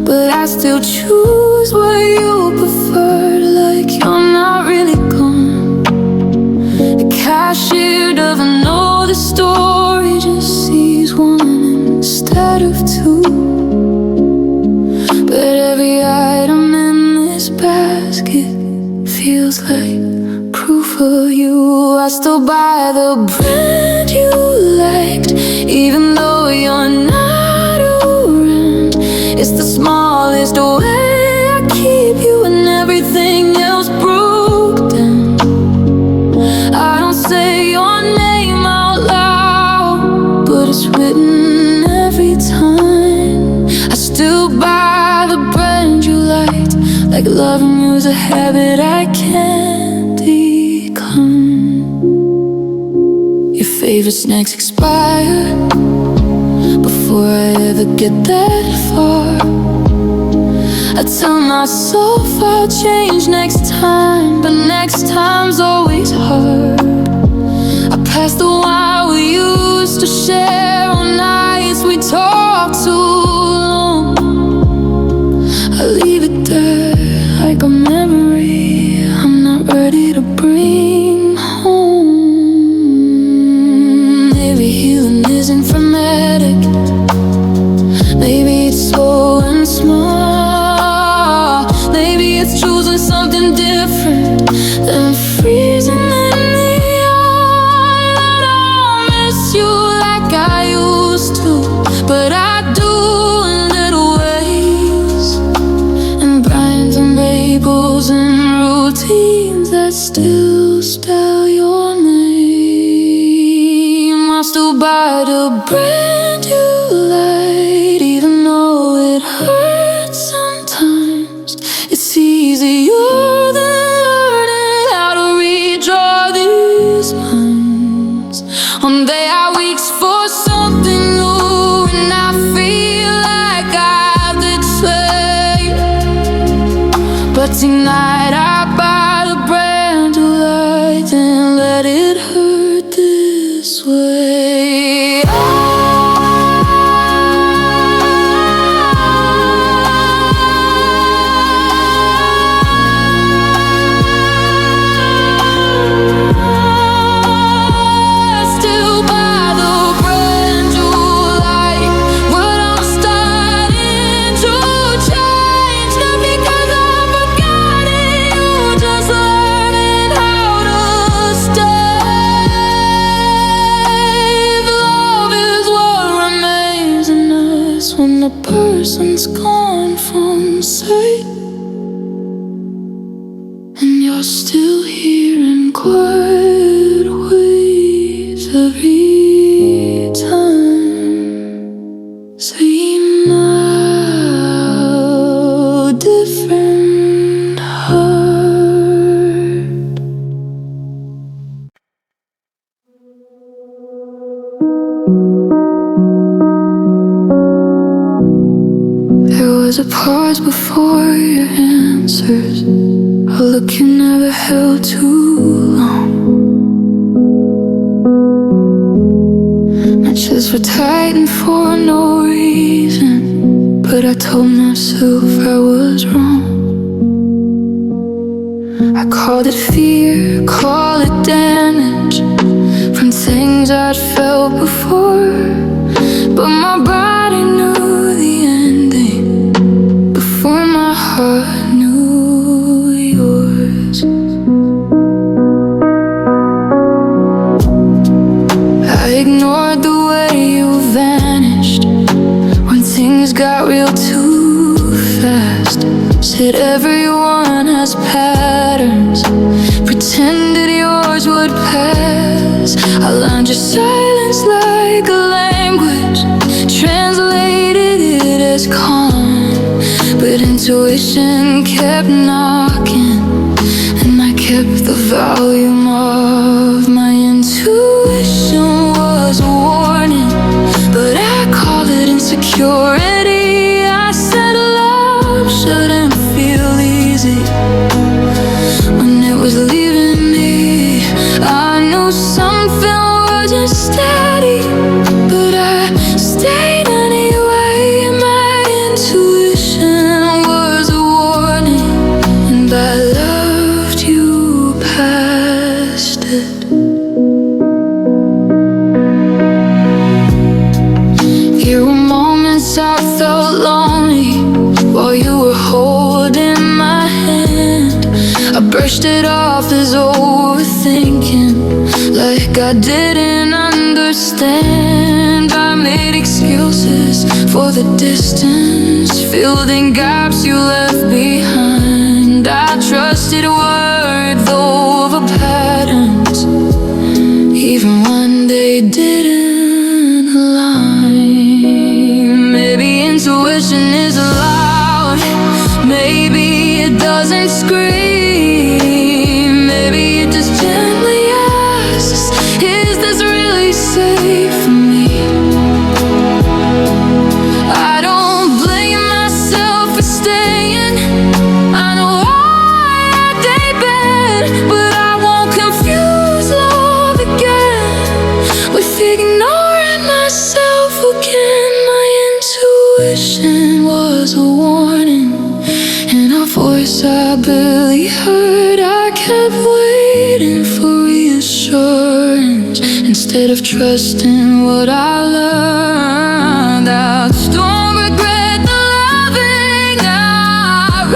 but I still choose what you prefer, like you're not really gone. The cashier doesn't know the story, just sees one instead of two. But every item in this basket feels like proof of you. I still buy the brand you liked, even though you're not smallest way I keep you and everything else broke down. I don't say your name out loud, but it's written every time. I still buy the brand you liked, like loving you's a habit I can't become. Your favorite snacks expire before I ever get that far. I tell myself I'll change next time, but next time's always hard. I pass the wine we used to share on nights we talk too long. I leave it there like a memory I'm not ready to bring home. Maybe healing isn't frenetic, maybe it's slow and small. Maybe it's choosing something different than freezing in the eye. I don't miss you like I used to, but I do in little ways. And Bryans and labels and routines that still spell your name. I'll still buy the brand you light, even though it hurts sometimes. It's easier than learning how to redraw these lines. One day I reach for something new, and I feel like I've betrayed. But tonight I buy the brand you like, and let it hurt this way. When the person's gone from sight, and you're still hearing quiet waves every time, saying how different heart. There was a pause before your answers, a look you never held too long. Matches were tightened for no reason, but I told myself I was wrong. I called it fear, call it damage, from things I'd felt before. But my body knew the ending before my heart knew yours. I ignored the way you vanished when things got real too fast. Said everyone has patterns, pretended yours would pass. I learned your silence like a language, translated it as calm, but intuition kept knocking, and I kept the volume of my intuition was a warning, but I called it insecurity. I said love shouldn't feel easy. When it was leaving me, I knew something wasn't steady, but I stayed anyway. My intuition was a warning, and I loved you past it. There were moments I felt lonely while you were holding my hand. I brushed it off as overthinking, like I didn't understand. I made excuses for the distance, filled in gaps you left behind. I trusted word though of patterns, even when they didn't align. Maybe intuition is loud, maybe it doesn't scream. Maybe it just gently asks, is this really safe for me? I don't blame myself for staying. I know I act a bad, but I won't confuse love again with ignoring myself again. My intuition was a warning, and a voice I barely heard. I kept waiting for reassurance instead of trusting what I learned. I'd don't regret the loving, I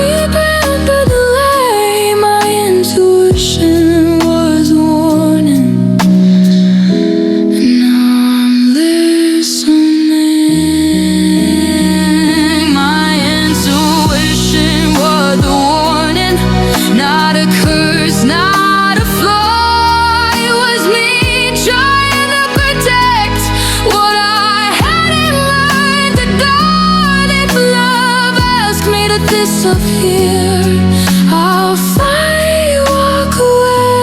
remember the delay. My intuition was a warning, and now I'm listening. My intuition was a warning, not a curse, not a flaw. It was me trying to protect what I hadn't learned to guard. If love asked me to disappear, I'll finally walk away.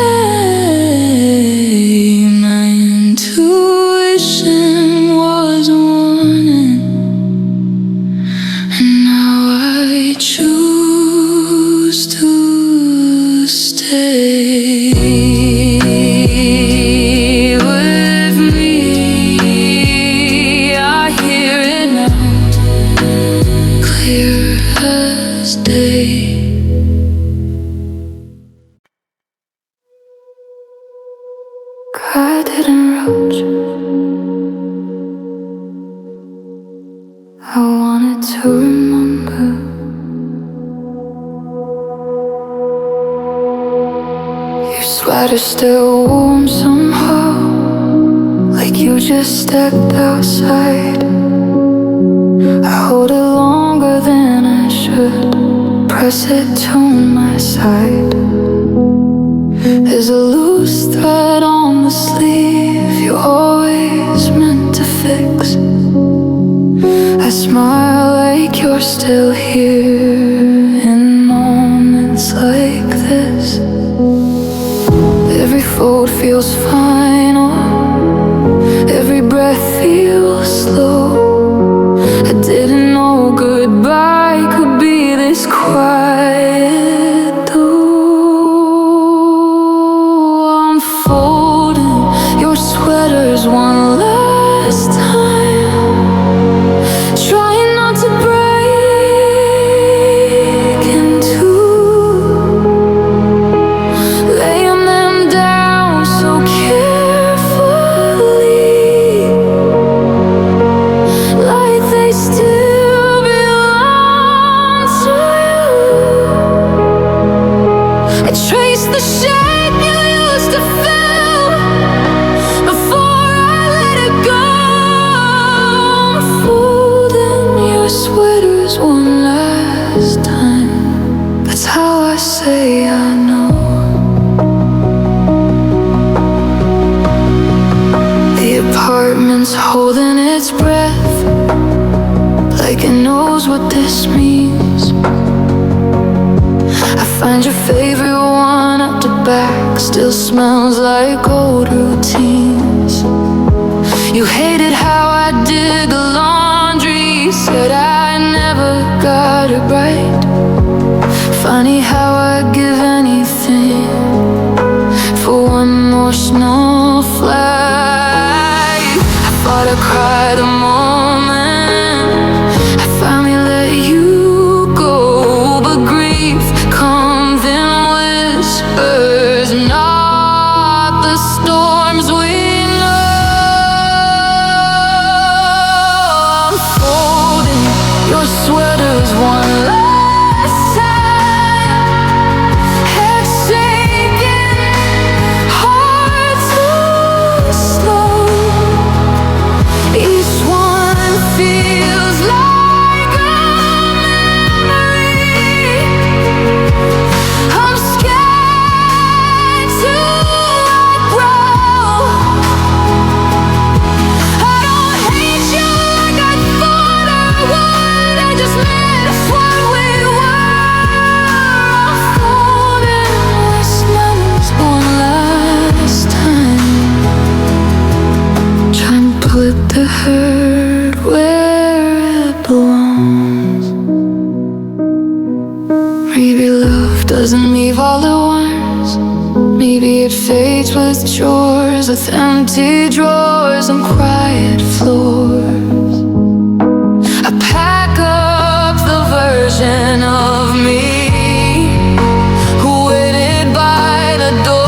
My intuition was a warning, and now I choose to stay with me. I hear it now, clear as day. Cried and wrote, I wanted to remember. Your sweater's still warm somehow, like you just stepped outside. I hold it longer than I should, press it to my side. There's a loose thread on the sleeve you always meant to fix. I smile like you're still here in moments like this. Every fold feels final, every breath feels slow. I didn't know goodbye could be this quiet though. I'm folding your sweaters one last time, trying not to break in two, laying them down so carefully, like they still belong to you. I trace the shape you used to feel before I let it go. I'm folding your sweaters one last time. That's how I say I know. The apartment's holding its breath, like it knows what this means. I find your favorite one up to back, still smells like old routines. You hated how I did the laundry, said I never got it right. Funny how I'd give anything for one more snowflake. I thought I'd cry the moment I finally let you go, but grief comes in whispers, not the storms we know. I'm folding your sweaters one last time, head shaking, heart too slow. Each one feels songs. Maybe love doesn't leave all at once. Maybe it fades with chores, with empty drawers and quiet floors. I pack up the version of me who waited by the door.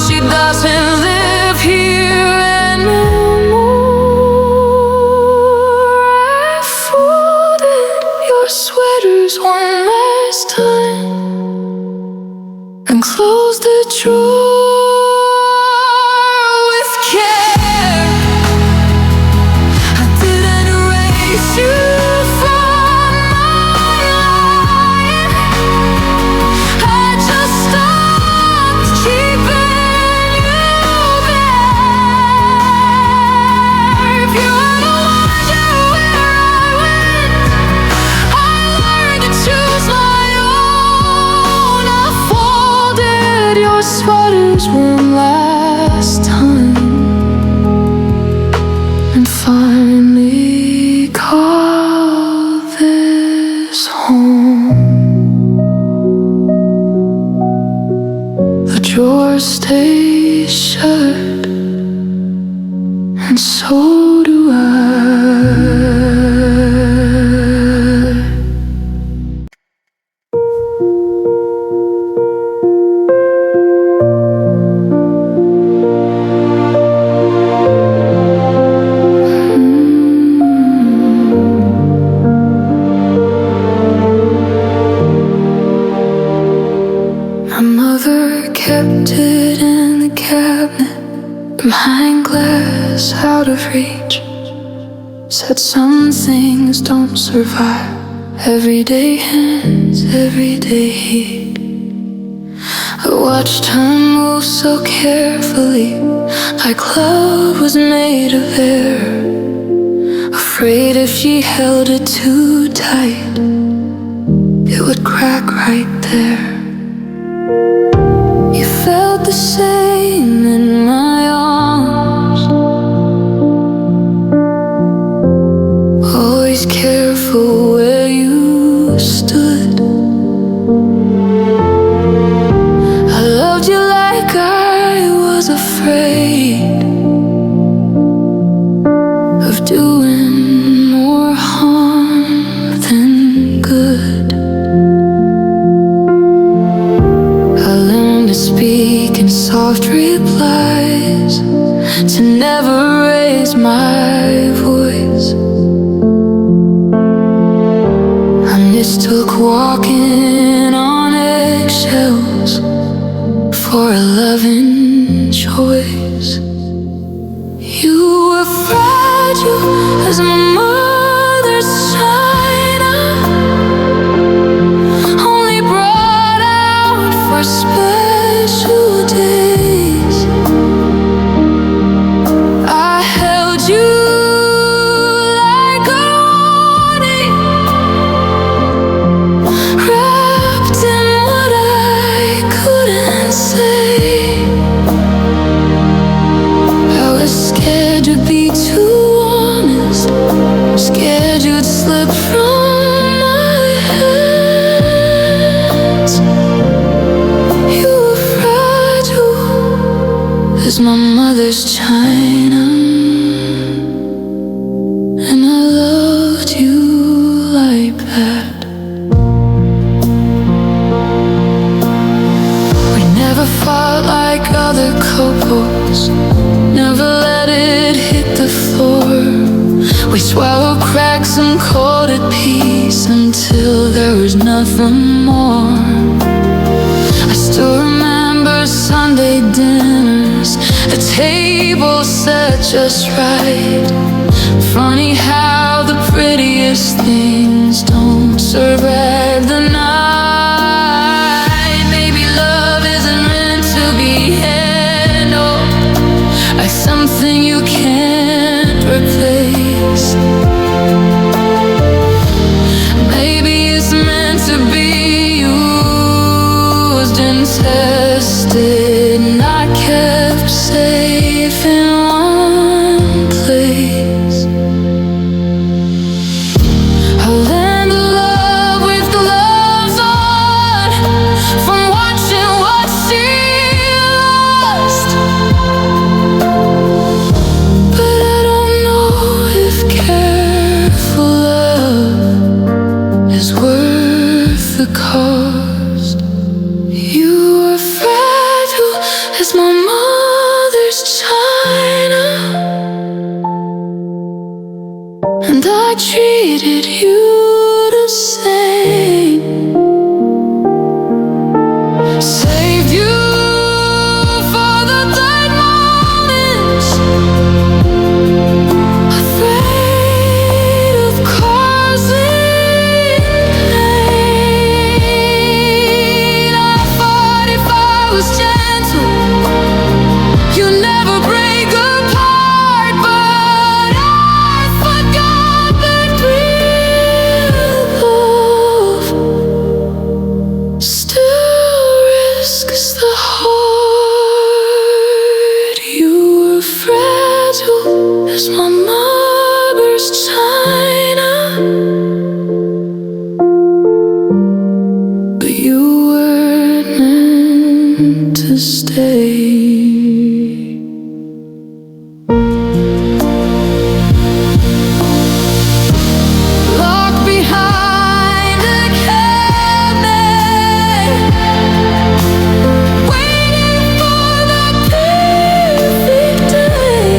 She doesn't live here anymore. I folded your sweaters one last time and closed the drawer with care. I didn't erase you from my life. I just stopped keeping you there. If you hadn't wondered where I went, I learned to choose my own. I folded your sweaters one last time and finally called this home. The drawer stays shut, and so do I. My mother kept it in the cabinet, behind glass, out of reach. Said some things don't survive everyday hands, everyday heat. I watched her move so carefully, like love was made of air. Afraid if she held it too tight, it would crack right there. You felt the same in my arms, always careful where you stood. I loved you like I was afraid of doing more harm than good. I learned to speak in soft replies, to never raise my voice. I mistook walking on eggshells for a loving choice. You were fragile as my mother's china, only brought out for special days. I held you like a warning, wrapped in what I couldn't say. I was scared you'd be too honest, scared you'd slip from my hands. You were fragile as my mother's china, and I loved you like that. We never fought like other couples, never let it hit the floor. We swallowed cracks and called it peace until there was nothing more. I still remember Sunday dinners, a table set just right. Funny how the prettiest things don't survive the night. Maybe love isn't meant to be handled like something you can't replace. Maybe it's meant to be used and tested, not kept safe in one place. and I treated you the same. Saved you for the late mornings, afraid of causing pain. I thought if I was gentle, you'd never break apart, but I forgot that real love still risks the heart. You were fragile as my mother's china, but you weren't meant to stay. Locked behind a cabinet, waiting for the perfect day.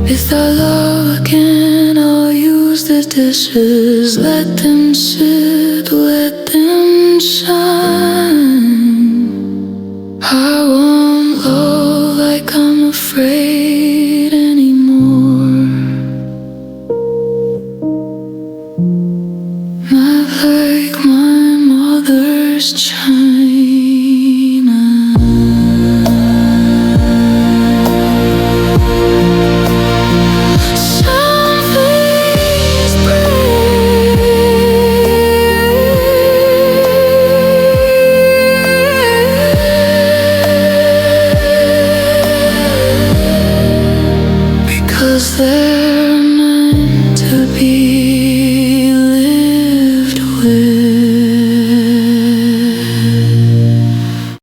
If I love again, I'll use the dishes. Let them sit, let them shine. I won't love like I'm afraid anymore. Not like my mother's china. Some things break, because they're